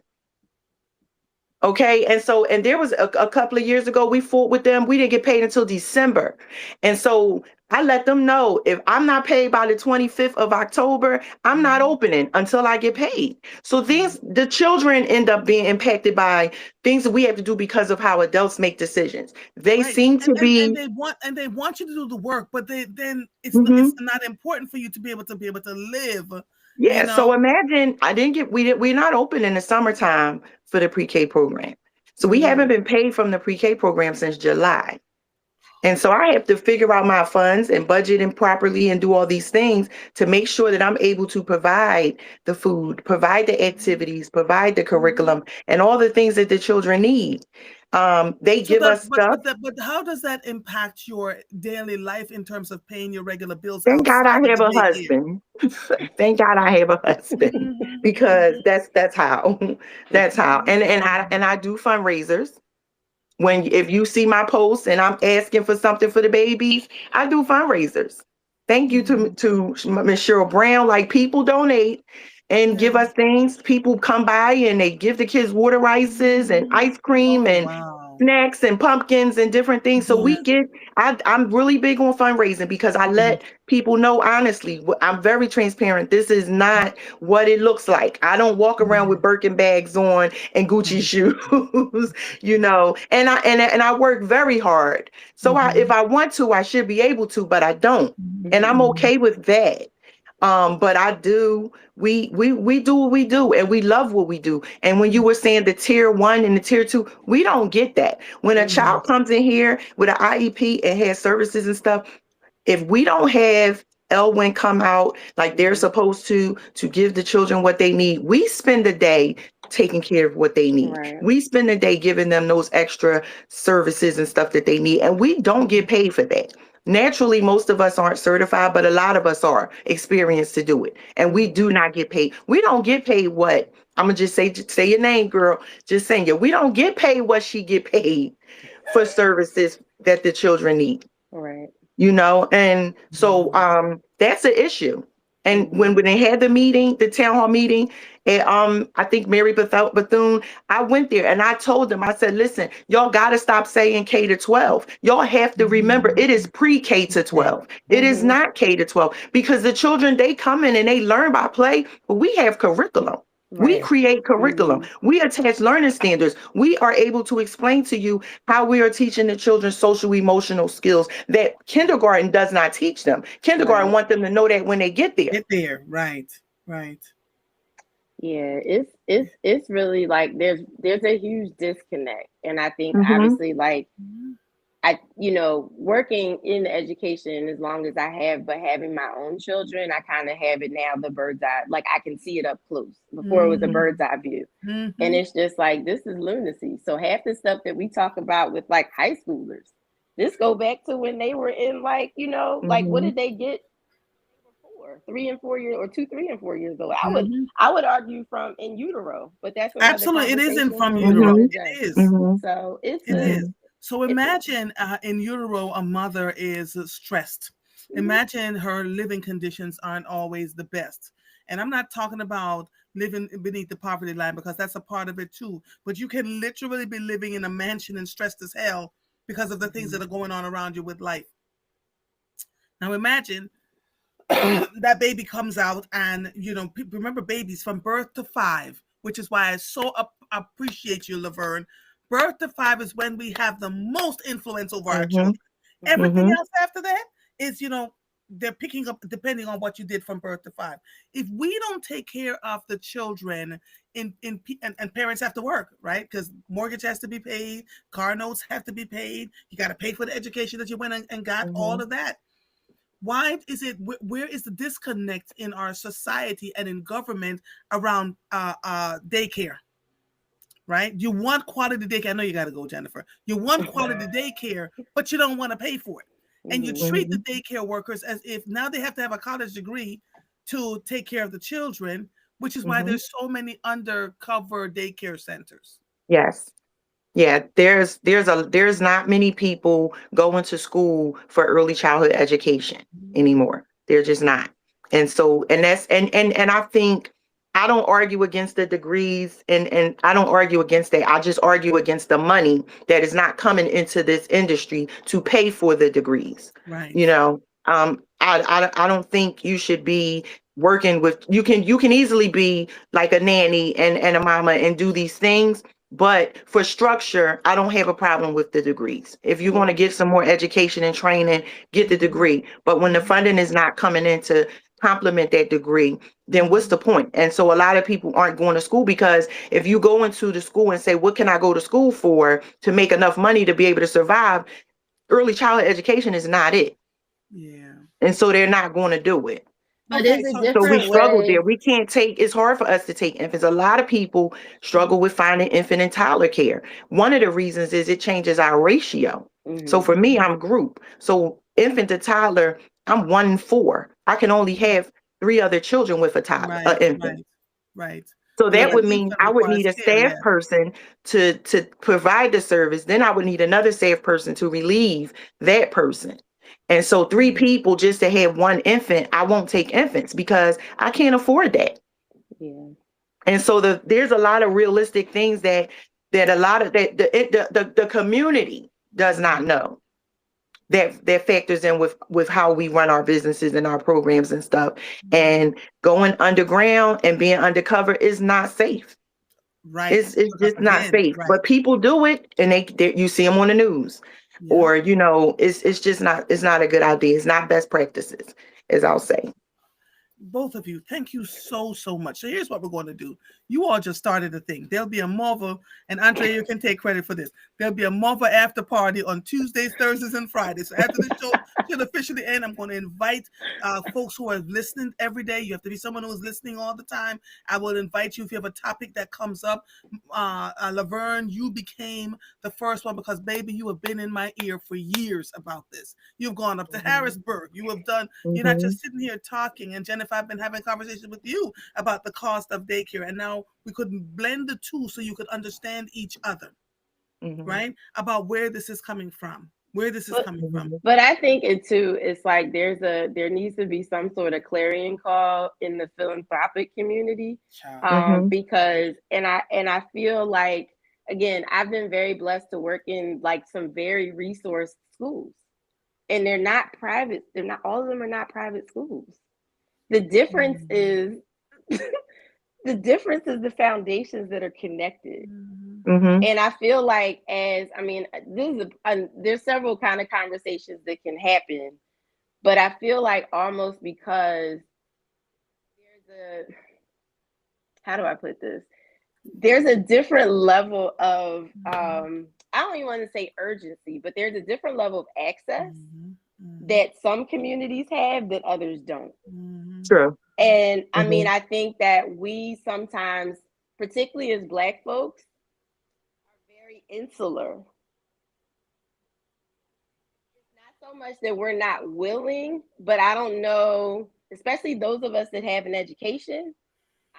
Okay. And there was a couple of years ago, we fought with them. We didn't get paid until December. And so I let them know, if I'm not paid by the 25th of October, I'm not opening until I get paid. So the children end up being impacted by things that we have to do because of how adults make decisions. They Right. seem to And be. they want you to do the work, but then it's Mhm. not important for you to be able to live, you Yeah. know. So imagine, we're not open in the summertime for the pre-K program. So we haven't been paid from the pre-K program since July. And so I have to figure out my funds and budget them properly and do all these things to make sure that I'm able to provide the food, provide the activities, provide the curriculum, and all the things that the children need. They So give that, us stuff. but how does that impact your daily life in terms of paying your regular bills Thank God I outside of have the a daycare? husband. Thank God I have a husband because that's how that's how. And I do fundraisers. If you see my posts and I'm asking for something for the babies, I do fundraisers. Thank you to Miss Cheryl Brown. Like, people donate and give us things. People come by and they give the kids water ices and ice cream Oh and wow. snacks and pumpkins and different things. So Yeah. I'm really big on fundraising because I let people know honestly. I'm very transparent. This is not what it looks like. I don't walk around with Birkin bags on and Gucci shoes, and I work very hard. So if I want to, I should be able to, but I don't. And I'm okay with that. But I do, we do what we do and we love what we do. And when you were saying the tier 1 and the tier 2, we don't get that. When a child comes in here with an IEP and has services and stuff, if we don't have Elwin come out like they're supposed to give the children what they need, we spend the day taking care of what they need. Right. We spend the day giving them those extra services and stuff that they need, and we don't get paid for that. Naturally, most of us aren't certified, but a lot of us are experienced to do it, and we do not get paid. We don't get paid what, I'm gonna just say your name, girl. Just saying it. We don't get paid what she get paid for services that the children need. Right. And so that's an issue. And when they had the meeting, the town hall meeting, and I think Mary Bethune, I went there and I told them, I said, listen, y'all gotta stop saying K to 12. Y'all have to remember it is pre-K to 12. It is not K to 12, because the children, they come in and they learn by play, but we have curriculum. We Right. create curriculum. We attach learning standards. We are able to explain to you how we are teaching the children social emotional skills that kindergarten does not teach them. Kindergarten Right. want them to know that when they get there. Get there. Right. Yeah, it's really like there's a huge disconnect. And I think Mm-hmm. obviously, like, working in education as long as I have, but having my own children, I kind of have it now, the bird's eye, like I can see it up close. Before it was a bird's eye view. And it's just like, this is lunacy. So half the stuff that we talk about with like high schoolers, this go back to when they were in, like, like, what Mm-hmm. did they get? 3 and 4 years, or 2, 3 and 4 years old. I would argue from in utero, but that's another Absolutely, it isn't conversation from for utero. another Mm-hmm. day. It is. Mm-hmm. So It is. Mm-hmm. So it's imagine in utero, a mother is stressed. Imagine her living conditions aren't always the best. And I'm not talking about living beneath the poverty line, because that's a part of it too. But you can literally be living in a mansion and stressed as hell because of the things that are going on around you with life. Now imagine that baby comes out, and remember, babies from birth to 5, which is why I so appreciate you, Laverne. Birth to 5 is when we have the most influence over our Mm-hmm. children. Everything Mm-hmm. else after that is, they're picking up depending on what you did from birth to 5. If we don't take care of the children, and parents have to work, right? Because mortgage has to be paid, car notes have to be paid, you got to pay for the education that you went and got, all of that. Why is it, where is the disconnect in our society and in government around daycare? Right? You want quality daycare. I know you got to go, Jennifer. You want quality daycare, but you don't want to pay for it. And you treat the daycare workers as if now they have to have a college degree to take care of the children, which is why Mm-hmm. there's so many undercover daycare centers. Yes. Yeah, there's not many people going to school for early childhood education anymore. They're just not. And so, and that's and I think I don't argue against the degrees, and I don't argue against that. I just argue against the money that is not coming into this industry to pay for the degrees. Right. You know, I don't think you should be working with, you can easily be like a nanny and a mama and do these things. But for structure, I don't have a problem with the degrees. If you're going to get some more education and training, get the degree. But when the funding is not coming in to complement that degree, then what's the point? And so a lot of people aren't going to school, because if you go into the school and say, what can I go to school for to make enough money to be able to survive? Early childhood education is not it. Yeah. And so they're not going to do it. But Okay, is it so So we different struggle way? there. We can't take, it's hard for us to take infants. A lot of people struggle with finding infant and toddler care. One of the reasons is it changes our ratio. So for me, I'm group. So infant to toddler, I'm 1 in 4. I can only have 3 other children with a toddler, right, infant. right. So But if that Yeah. an would mean infant I would requires need a care, staff yeah. person to provide the service. Then I would need another staff person to relieve that person. And so 3 people just to have 1 infant, I won't take infants because I can't afford that. Yeah. And so there's a lot of realistic things that a lot of that the community does not know, that factors in with how we run our businesses and our programs and stuff. And going underground and being undercover is not safe. Right. It's Because just not again, safe. right. But people do it, and they you see them on the news, Yeah. or it's just not, it's not a good idea. It's not best practices, as I'll say. Both of you, thank you so much. So here's what we're going to do. You all just started the thing. There'll be a Marvel, and Andrea, you can take credit for this. There'll be a Marvel after party on Tuesdays, Thursdays, and Fridays. So after the show should officially end, I'm going to invite folks who are listening every day. You have to be someone who is listening all the time. I will invite you if you have a topic that comes up. Laverne, you became the first one because, baby, you have been in my ear for years about this. You've gone up to Harrisburg. You have done. You're not just sitting here talking. And Jennifer, I've been having conversations with you about the cost of daycare, and now we could blend the two so you could understand each other, right? About where this is coming from, But I think it too, it's like there needs to be some sort of clarion call in the philanthropic community, because and I feel like, again, I've been very blessed to work in like some very resourced schools, and they're not private. They're not, all of them are not private schools. The difference is the foundations that are connected. And I feel like, there's several kind of conversations that can happen, but I feel like almost because how do I put this? There's a different level of I don't even want to say urgency, but there's a different level of access that some communities have that others don't. True. And I mean, I think that we sometimes, particularly as Black folks, are very insular. It's not so much that we're not willing, but I don't know, especially those of us that have an education,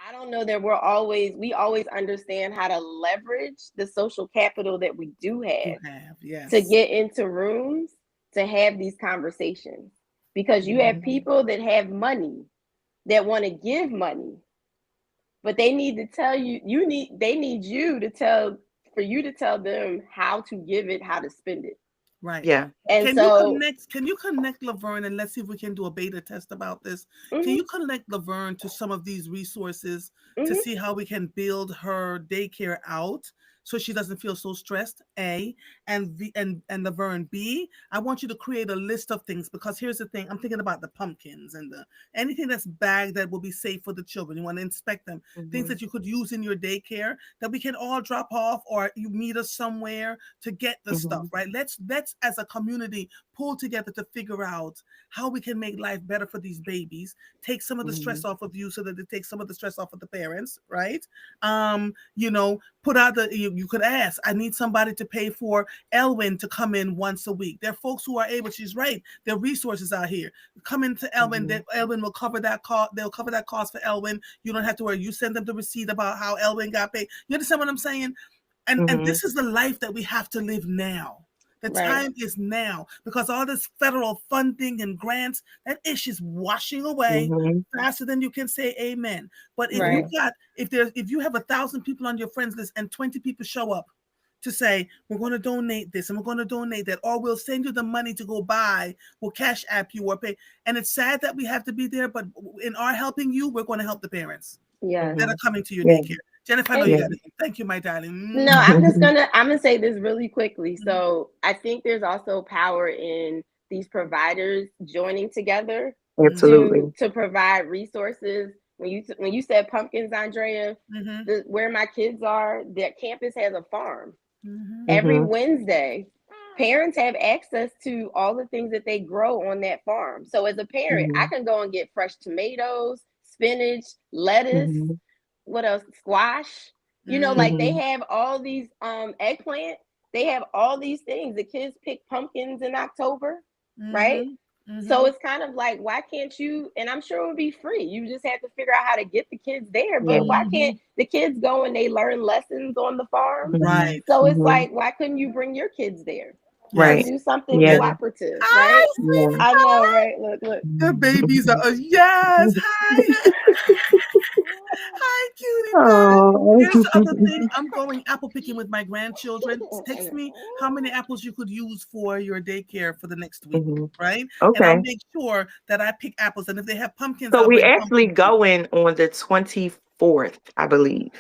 I don't know that we always understand how to leverage the social capital that we do have yes, to get into rooms to have these conversations. Because you have people that have money that want to give money, but they need to tell you, they need you to tell them how to give it, how to spend it. right. Yeah. And Can you connect Laverne, and let's see if we can do a beta test about this. Can you connect Laverne to some of these resources to see how we can build her daycare out so she doesn't feel so stressed? A, and Laverne, B, I want you to create a list of things, because here's the thing. I'm thinking about the pumpkins and anything that's bagged that will be safe for the children. You want to inspect them. Things that you could use in your daycare that we can all drop off, or you meet us somewhere to get the stuff, right? Let's as a community pull together to figure out how we can make life better for these babies, take some of the stress off of you so that it takes some of the stress off of the parents, right? Put out you could ask, I need somebody to pay for Elwin to come in once a week. There are folks who are able, she's right, there are resources out here. Come into Elwin, Elwin will cover that cost. They'll cover that cost for Elwin. You don't have to worry. You send them the receipt about how Elwin got paid. You understand what I'm saying? And this is the life that we have to live now. The Right. time is now, because all this federal funding and grants, that issue's washing away faster than you can say amen. But if Right. if you have 1,000 people on your friends list and 20 people show up to say, we're going to donate this and we're going to donate that, or we'll send you the money to go buy, we'll cash app you or pay. And it's sad that we have to be there, but in our helping you, we're going to help the parents Yes. that are coming to your Yeah. daycare. Jennifer, I know you got it. Thank you, my darling. No, I'm gonna say this really quickly. So I think there's also power in these providers joining together Absolutely. to provide resources. When you said pumpkins, Andrea, where my kids are, their campus has a farm. Every Wednesday, parents have access to all the things that they grow on that farm. So as a parent, I can go and get fresh tomatoes, spinach, lettuce, what else? Squash. You know, like they have all these eggplant. They have all these things. The kids pick pumpkins in October, right? So it's kind of like, why can't you? And I'm sure it would be free. You just have to figure out how to get the kids there. But why can't the kids go and they learn lessons on the farm? Right. So it's like, why couldn't you bring your kids there? Right. Do something Yeah. cooperative, right? Yeah. I know, right? Look. The babies are yes. Hi. Hi, cutie pie. Oh. Here's the other thing. I'm going apple picking with my grandchildren. Text me how many apples you could use for your daycare for the next week, right? And I'll Okay. make sure that I pick apples. And if they have pumpkins, So I'll we bring actually pumpkins. going on the 24th, I believe.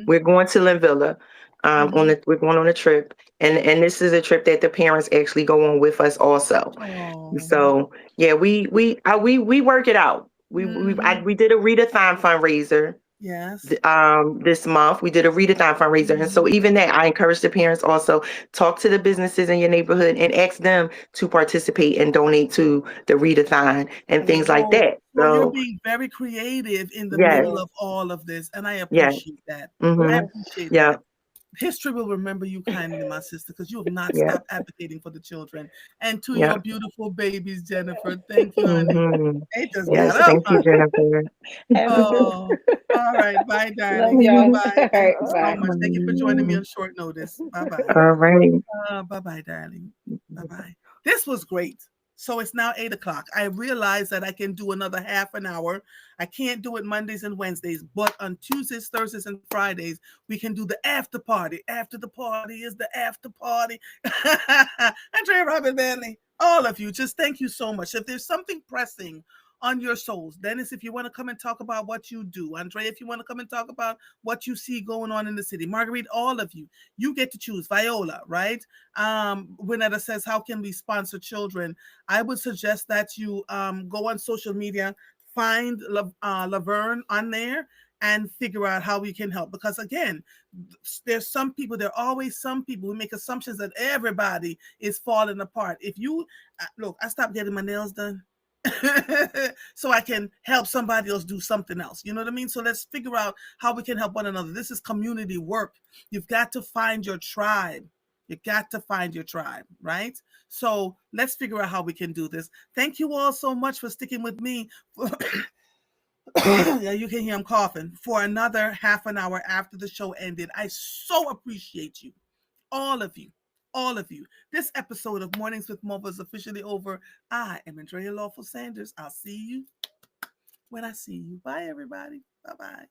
We're going to Linvilla. We're going on a trip, and this is a trip that the parents actually go on with us also. Oh. So yeah, we work it out. We did a readathon fundraiser. Yes. This month we did a readathon fundraiser, and so even that, I encourage the parents also talk to the businesses in your neighborhood and ask them to participate and donate to the readathon and things like that. So you're So being very creative in the middle of all of this, and I appreciate that. I appreciate that. History will remember you kindly, my sister, because you have not stopped advocating for the children. And to your beautiful babies, Jennifer, thank you, honey. They just got up. Thank you, Jennifer. Oh, all right. Bye, darling. Love y'all. Bye. Thank you so Bye. much. Thank you for joining me on short notice. Bye-bye. All right. Bye-bye, darling. Bye-bye. This was great. So it's now 8:00. I realize that I can do another half an hour. I can't do it Mondays and Wednesdays, but on Tuesdays, Thursdays, and Fridays, we can do the after party. After the party is the after party. Andrea Robin Bailey, all of you, just thank you so much. If there's something pressing on your souls, Dennis, if you want to come and talk about what you do, Andrea, if you want to come and talk about what you see going on in the city, Marguerite, all of you, you get to choose. Viola, right? Winetta says, how can we sponsor children? I would suggest that you go on social media, find Laverne on there, and figure out how we can help. Because again, there are always some people who make assumptions that everybody is falling apart. If you look, I stopped getting my nails done so I can help somebody else do something else. You know what I mean? So let's figure out how we can help one another. This is community work. You've got to find your tribe. You got to find your tribe, right? So let's figure out how we can do this. Thank you all so much for sticking with me. Yeah, you can hear I'm coughing for another half an hour after the show ended. I so appreciate you, all of you. All of you. This episode of Mornings with Mova is officially over. I am Andrea Lawful Sanders. I'll see you when I see you. Bye, everybody. Bye-bye.